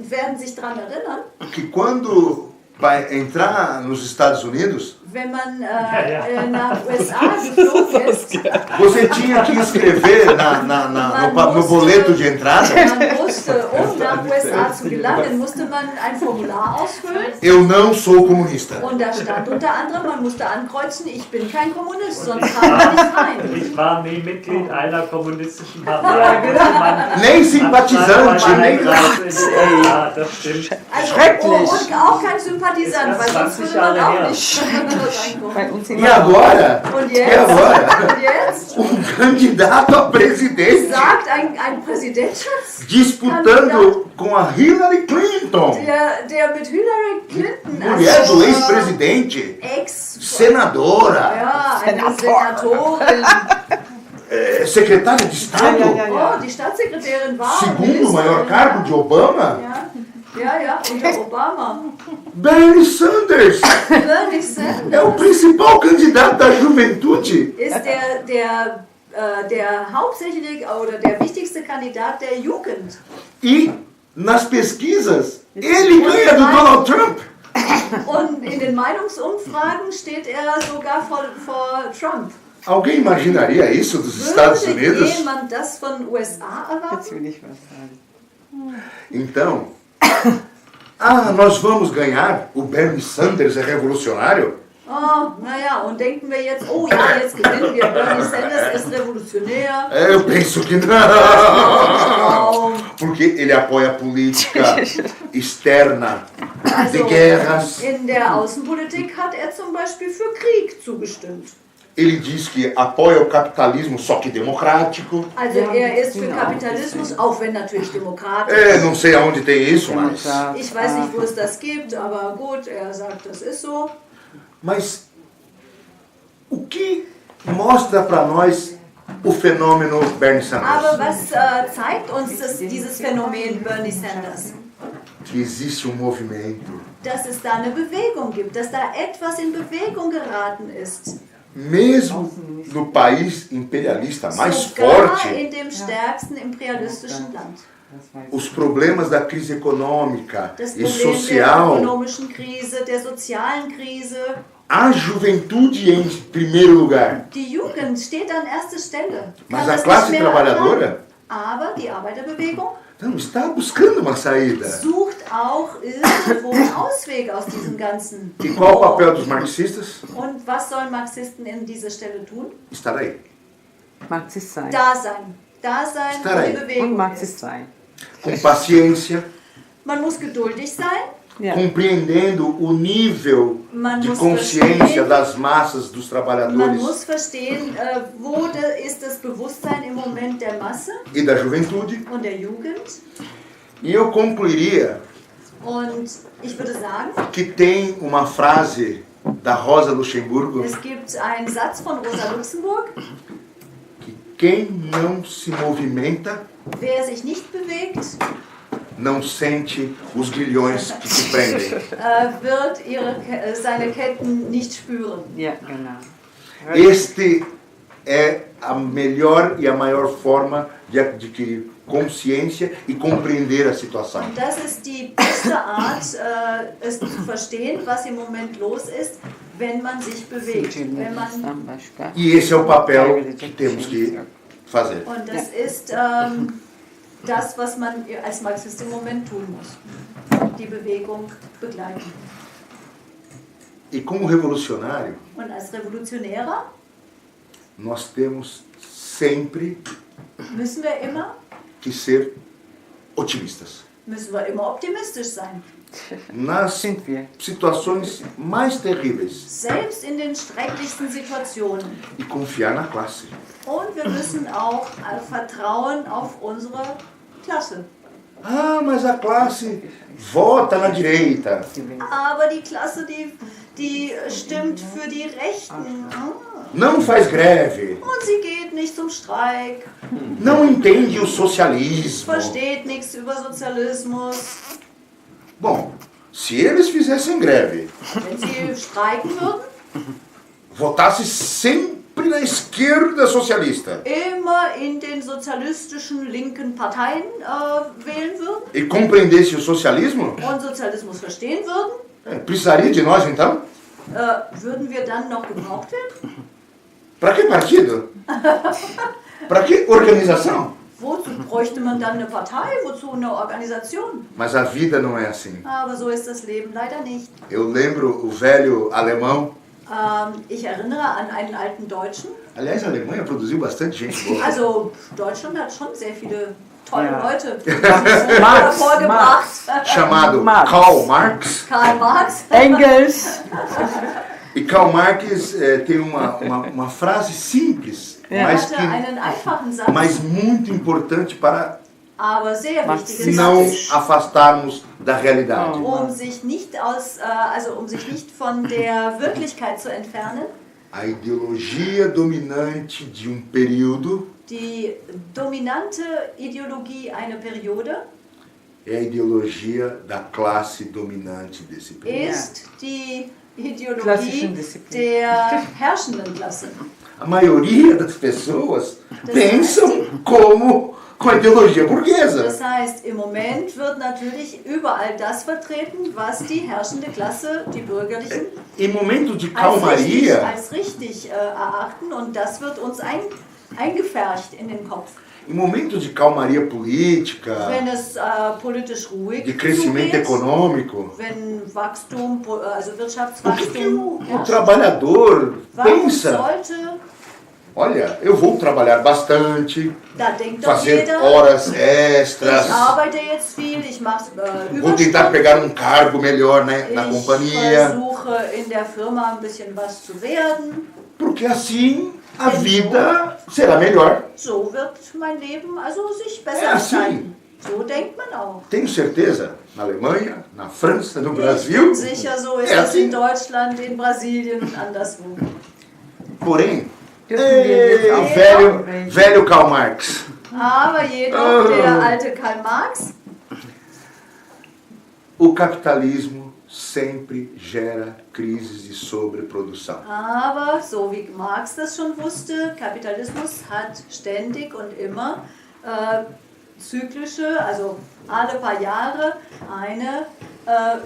werden sich daran erinnern, que quando vai entrar nos Estados Unidos, wenn man nach USA geflogen ist, você tinha que escrever no boleto de entrada: man musste, um nach USA zu gelangen, musste man ein Formular ausfüllen. eu não sou comunista. Und da stand unter anderem, man musste ankreuzen, ich bin kein Kommunist, sonst kam man nicht rein. Ich war nie Mitglied einer kommunistischen Partei. Nem simpatizante, nem nada. Ja, das stimmt. Schrecklich. Und auch kein Sympathisant, weil sonst 20 würde man Jahre auch her. nicht Bei reinkommen. uns E immer agora? Und E jetzt? agora? Und jetzt? Candidato a presidente Sagt ein Präsidentschafts... disputando com a Hillary Clinton, Der mit Hillary Clinton, mulher do ex-presidente, senadora, ja, eine Senatorin. Secretária de Estado, Oh, die Staatssekretärin war segundo maior cargo de Obama, Ja, unter Obama. Bernie Sanders Bernie é o Sanders principal candidato da juventude. ist der hauptsächlich oder der wichtigste Kandidat der Jugend. E nas pesquisas, ele ganha do Donald Trump. Und in den Meinungsumfragen steht er sogar vor Trump. Alguém imaginaria isso dos Estados Würde Unidos? jemand das von USA Jetzt erwarten? will ich was sagen. Então, nós vamos ganhar, o Bernie Sanders é revolucionário? Oh, naja, und denken wir jetzt, oh ja, jetzt gewinnen wir, Bernie Sanders ist revolutionär. Eu penso que não, Wow. porque ele apoia a política externa de Also, guerras. in der Außenpolitik hat er zum Beispiel für Krieg zugestimmt. Ele diz que apoia o capitalismo, só que democrático. Also Ja, er ist für genau. Kapitalismus, auch wenn natürlich demokratisch. Não sei aonde tem isso, mas... Demokrat. Ich weiß nicht, wo es das gibt, aber gut, er sagt, das ist so. Mas o que mostra para nós o fenômeno Bernie Aber Sanders? was zeigt uns dieses Phänomen Bernie Sanders? Que existe movimento. Dass es da eine Bewegung gibt, dass da etwas in Bewegung geraten ist. Mesmo no país imperialista mais Sogar forte, in dem stärksten imperialistischen Land. Das weiß os problemas da crise econômica Das e Problem der social, ökonomischen Krise, der sozialen Krise. a juventude em primeiro lugar. Die Jugend steht an erster Stelle. Mas Kann a das classe nicht mehr trabalhadora erwarten. Aber die Arbeiterbewegung não está buscando uma saída. sucht auch irgendwo einen Ausweg aus diesem ganzen. E qual o papel dos marxistas? Und was sollen Marxisten in dieser Stelle tun? Estar aí. ich. Mag es sein. Da sein. Da sein, Estar wo aí. die Und Bewegung mag es ist. sein. Com paciência, Man muss geduldig sein. Ja. compreendendo o nível Man de muss consciência verstehen, das massas, dos man trabalhadores muss verstehen, wo ist das Bewusstsein im Moment der Masse e da juventude. und der Jugend. E eu concluiria Und ich würde sagen, que tem uma frase da Rosa Luxemburgo es gibt einen Satz von Rosa Luxemburg: que quem não se movimenta Wer sich nicht bewegt, não sente os grilhões que te prendem. wird seine Ketten nicht spüren. Ja, genau. Este é a melhor e a maior forma de adquirir consciência e compreender a situação. Und das ist die beste Art, es zu verstehen, was im Moment los ist, wenn man sich bewegt. Wenn man, E esse é o papel que temos que fazer. und das ist das, was man als Marxist im Moment tun muss. Die Bewegung begleiten. E como revolucionário, Und als Revolutionärer nós temos sempre müssen wir ser otimistas. immer optimistisch sein. Nas Sind wir. situações mais terríveis. Selbst in den schrecklichsten Situationen. E confiar na classe. Und wir müssen auch vertrauen auf unsere Klasse. Mas a classe vota na direita. Aber die Klasse, die stimmt für die Rechten. Não faz greve. Und sie geht nicht zum Streik, Não entende o socialismo. versteht nichts über Sozialismus. Bom, se eles fizessem greve, Wenn sie streiken würden, votasse sempre na esquerda socialista immer in den sozialistischen linken Parteien wählen würden e compreendesse o socialismo, und Sozialismus verstehen würden, precisaria de nós então? würden wir dann noch gebraucht werden? Para que partido? Para que organização? Wozu bräuchte man dann eine Partei? Wozu eine Organisation? Mas a vida não é assim. Aber so ist das Leben leider nicht. Eu lembro o velho alemão. Ich erinnere an einen alten Deutschen. Aliás, a Alemanha produziu bastante gente boa. Also Deutschland hat schon sehr viele tolle Ja. Leute Marx, vorgebracht. chamado Marx. Karl Marx. Karl Marx. Engels. E Karl Marx tem uma frase simples, Hatte einen einfachen Satz, mas muito importante para aber sehr wichtiges não Satz, afastarmos da realidade. um sich nicht von der Wirklichkeit zu entfernen. A ideologia dominante de período Die dominante Ideologie einer Periode é a ideologia da classe dominante desse período. ist die Ideologie Klassischen Disziplin. der herrschenden Klasse. A maioria das pessoas pensam com a ideologia burguesa. Das heißt, im Moment wird natürlich überall das vertreten, was die herrschende Klasse, die Bürgerlichen, Em momentos de calmaria, als richtig erachten, und das wird uns eingefärcht in den Kopf. em momentos de calmaria política, Wenn es politisch ruhig de crescimento zugeht, econômico, wenn Wachstum, also o que Wirtschaftswachstum o trabalhador warum pensa? sollte, Olha, eu vou trabalhar bastante, da denkt doch fazer jeder, horas ich extras, arbeite jetzt viel, ich mache vou tentar Überstunden, pegar cargo melhor na ich companhia, versuche in der Firma ein bisschen was zu werden. porque assim a vida será melhor. So wird mein Leben also sich besser Ja, gestalten. So denkt man auch. Tenho certeza, na Alemanha, na França, no Ich Brasil, bin sicher, so ist é es in assim. Deutschland, in Brasilien und anderswo. Porém, Dürfen wir jetzt auch velho Karl Marx, Aber jedoch der alte Karl Marx, o capitalismo sempre gera crises de sobreprodução. aber so wie Marx das schon wusste, Kapitalismus hat ständig und immer zyklische, also alle paar Jahre eine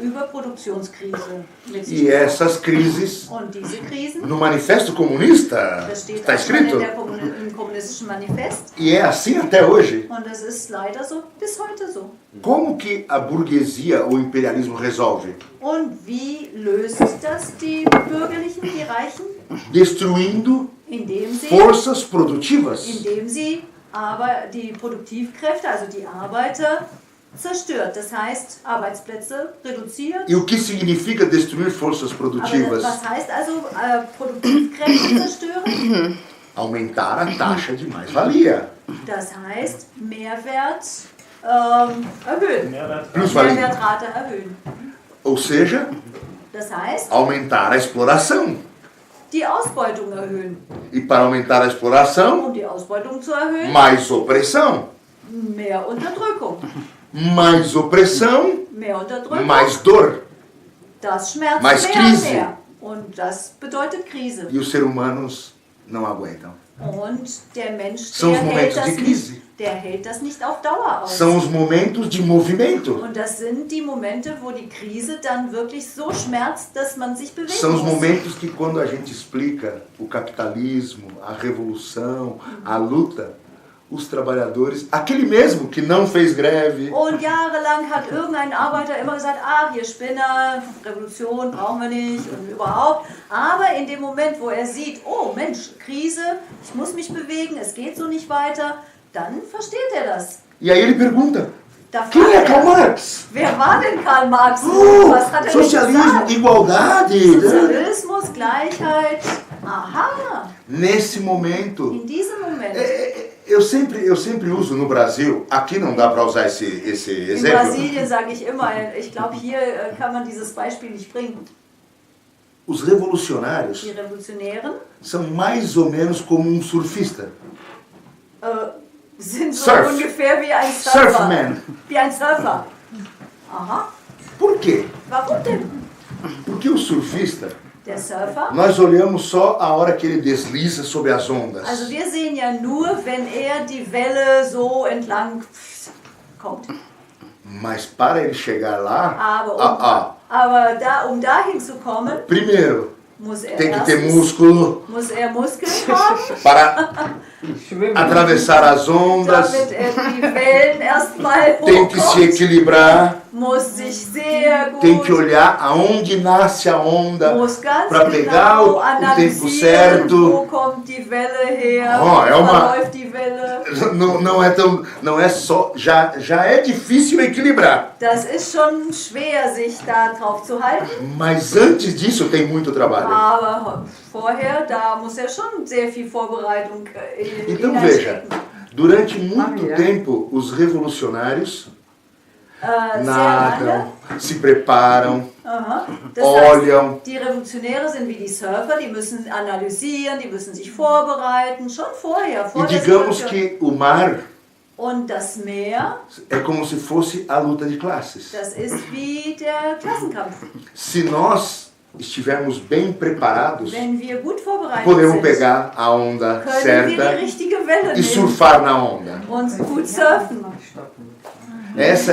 Überproduktionskrise mit sich E gebracht. essas crises, Und diese Krisen, no Manifesto Comunista, das steht está auch schon in escrito, der im kommunistischen Manifest, e é assim até hoje. und es ist leider so, bis heute so. Como que a burguesia, o imperialismo resolve? Und wie löst das die Bürgerlichen, die Reichen? Destruindo Indem forças produtivas. sie aber die Produktivkräfte, also die Arbeiter, zerstört. Das heißt, Arbeitsplätze reduziert. E o que significa destruir forças Aber produtivas? was heißt also Produktivkräfte zerstören? Aumentar a taxa de mais-valia. Das heißt, Mehrwert erhöhen. Plusvalia. Mehrwertrate erhöhen. Ou seja, Das heißt, aumentar a exploração. die Ausbeutung erhöhen. E para aumentar a exploração, Um die Ausbeutung zu erhöhen, mais opressão. mehr Unterdrückung. Mais opressão, Mehr Unterdrückung, mais dor. das schmerzt mais mehr Krise. und mehr. Und das bedeutet Krise. E os seres humanos não aguentam. Und der Mensch, São os momentos de crise. der hält das nicht auf Dauer aus. São os momentos de movimento. Und das sind die Momente, wo die Krise dann wirklich so schmerzt, dass man sich bewegen São os muss. momentos que quando a gente explica o capitalismo, a revolução, a luta, os trabalhadores, aquele mesmo que não fez greve, Und jahrelang hat irgendein Arbeiter immer gesagt, hier Spinner, Revolution brauchen wir nicht und überhaupt. Aber in dem Moment, wo er sieht, oh Mensch, Krise, ich muss mich bewegen, es geht so nicht weiter, dann versteht er das. e aí ele pergunta, Da quem é fragt Karl er, Marx? wer war denn Karl Marx? Oh, Was hat er denn socialismo, gesagt? igualdade. Sozialismus, Gleichheit. Aha, Nesse momento, in diesem Moment. eu sempre uso no Brasil, aqui não dá para usar esse In exemplo, Brasilien sage ich immer, ich glaube, hier kann man dieses Beispiel nicht bringen. os revolucionários Die Revolutionären são mais ou menos como um surfista. sind so Surf. ungefähr wie ein Surfer. Surfman. Wie ein Surfer. Aha, Por quê? warum denn? Porque o surfista, Der Surfer, nós olhamos só a hora que ele desliza sobre as ondas. also wir sehen ja nur, wenn er die Welle so entlang kommt. Mas para ele chegar lá, Aber um dahin zu kommen, primeiro, muss er tem que ter erstens- músculo muss er Muskeln haben, para atravessar as ondas, damit er die Wellen erstmal tem que se hochkommt, equilibrar, muss sich sehr gut, tem que olhar aonde nasce a onda muss ganz para pegar o tempo analysieren, certo. wo kommt die Welle her, Oh, é wie uma- verläuft die Welle. Não é só, já é difícil equilibrar. Das ist schon schwer, sich da drauf zu halten, Mas antes disso tem muito trabalho. aber vorher, da muss ja schon sehr viel Vorbereitung Então veja, hineinstecken. durante muito Maria. tempo os revolucionários Sehr lange. nadam, se preparam, Aha. Das olham. heißt, die Revolutionäre sind wie die Surfer, die müssen analysieren, die müssen sich vorbereiten, schon vorher, E vor der digamos Situation. que o mar Und das Meer, é como se fosse a luta de classes. das ist wie der Klassenkampf. Se nós estivermos bem preparados, Wenn wir gut vorbereitet podemos sind, pegar a onda können wir certa die richtige Welle e nehmen surfar na onda. und gut surfen. Esse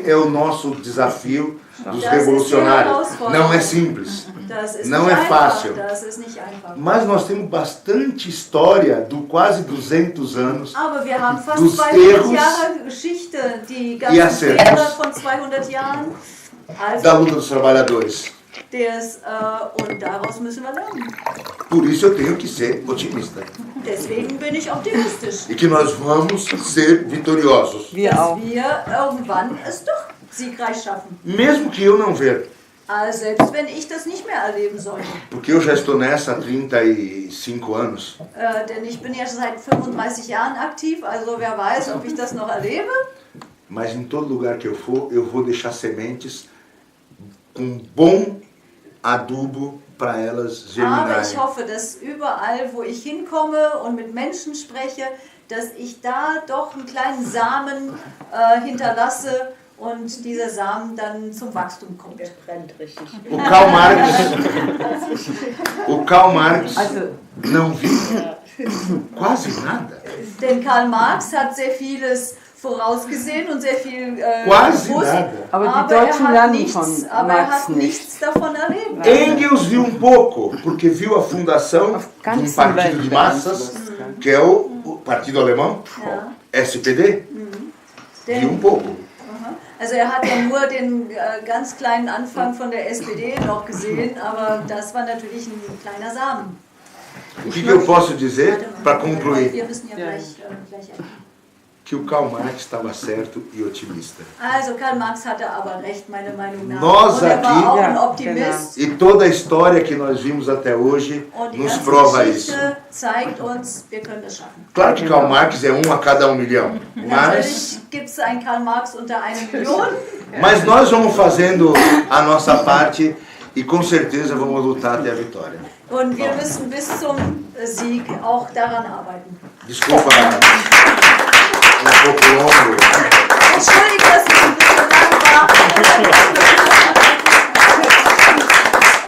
é o nosso desafio dos Das ist revolucionários. die Não é Herausforderung. simples. Das ist Não nicht é einfach. fácil. Das ist nicht einfach. Mas nós temos bastante história do quase 200 anos Aber wir haben fast Dos 200 erros Jahre Geschichte, die e ganzen acertos. Fehler von 200 Jahren. da Also, luta dos trabalhadores. und daraus müssen wir lernen. Por isso eu tenho que ser otimista. Deswegen bin ich optimistisch, E que nós vamos ser vitoriosos. Wir dass auch. wir irgendwann es doch siegreich schaffen. Mesmo que eu não ver. Also selbst wenn ich das nicht mehr erleben sollte. Porque eu já estou nessa há 35 anos. Denn ich bin ja schon seit 35 Jahren aktiv, also wer weiß, ob ich das noch erlebe. Mas em todo lugar que eu for, eu vou deixar sementes com bom adubo para elas Aber ich germinarem. hoffe, dass überall, wo ich hinkomme und mit Menschen spreche, dass ich da doch einen kleinen Samen hinterlasse und dieser Samen dann zum Wachstum kommt. Brennt richtig. O Karl Marx Also, não viu quase nada. Denn Karl Marx hat sehr vieles vorausgesehen und sehr viel Quase gewusst, nada. aber die er Deutschen hat lernen nichts, von aber er Marx hat nicht. nichts davon erlebt. Engels viu um pouco, porque viu a fundação Auf de um ganzen partido de Welt massas, que é o Partido Alemão, Ja. SPD, Denn, viu um pouco. Also er hat ja nur den ganz kleinen Anfang von der SPD noch gesehen, aber das war natürlich ein kleiner Samen. O que eu posso dizer Warte mal, para concluir? Wir müssen ja Ja. gleich enden. Que o Karl Marx estava certo e otimista. Also Karl Marx hatte aber recht, meiner Meinung nach. Nós und er aqui- war auch ein Ja, Optimist. E toda a história que nós vimos até hoje Und die nos ganze prova isso. Geschichte zeigt uns, wir können das schaffen. Claro que Karl Marx é um a cada 1 milhão, Natürlich gibt es einen Karl Marx unter 1 Million, mas nós vamos fazendo a nossa parte e com certeza vamos lutar até a vitória. und wir müssen bis zum Sieg auch daran arbeiten. Desculpa.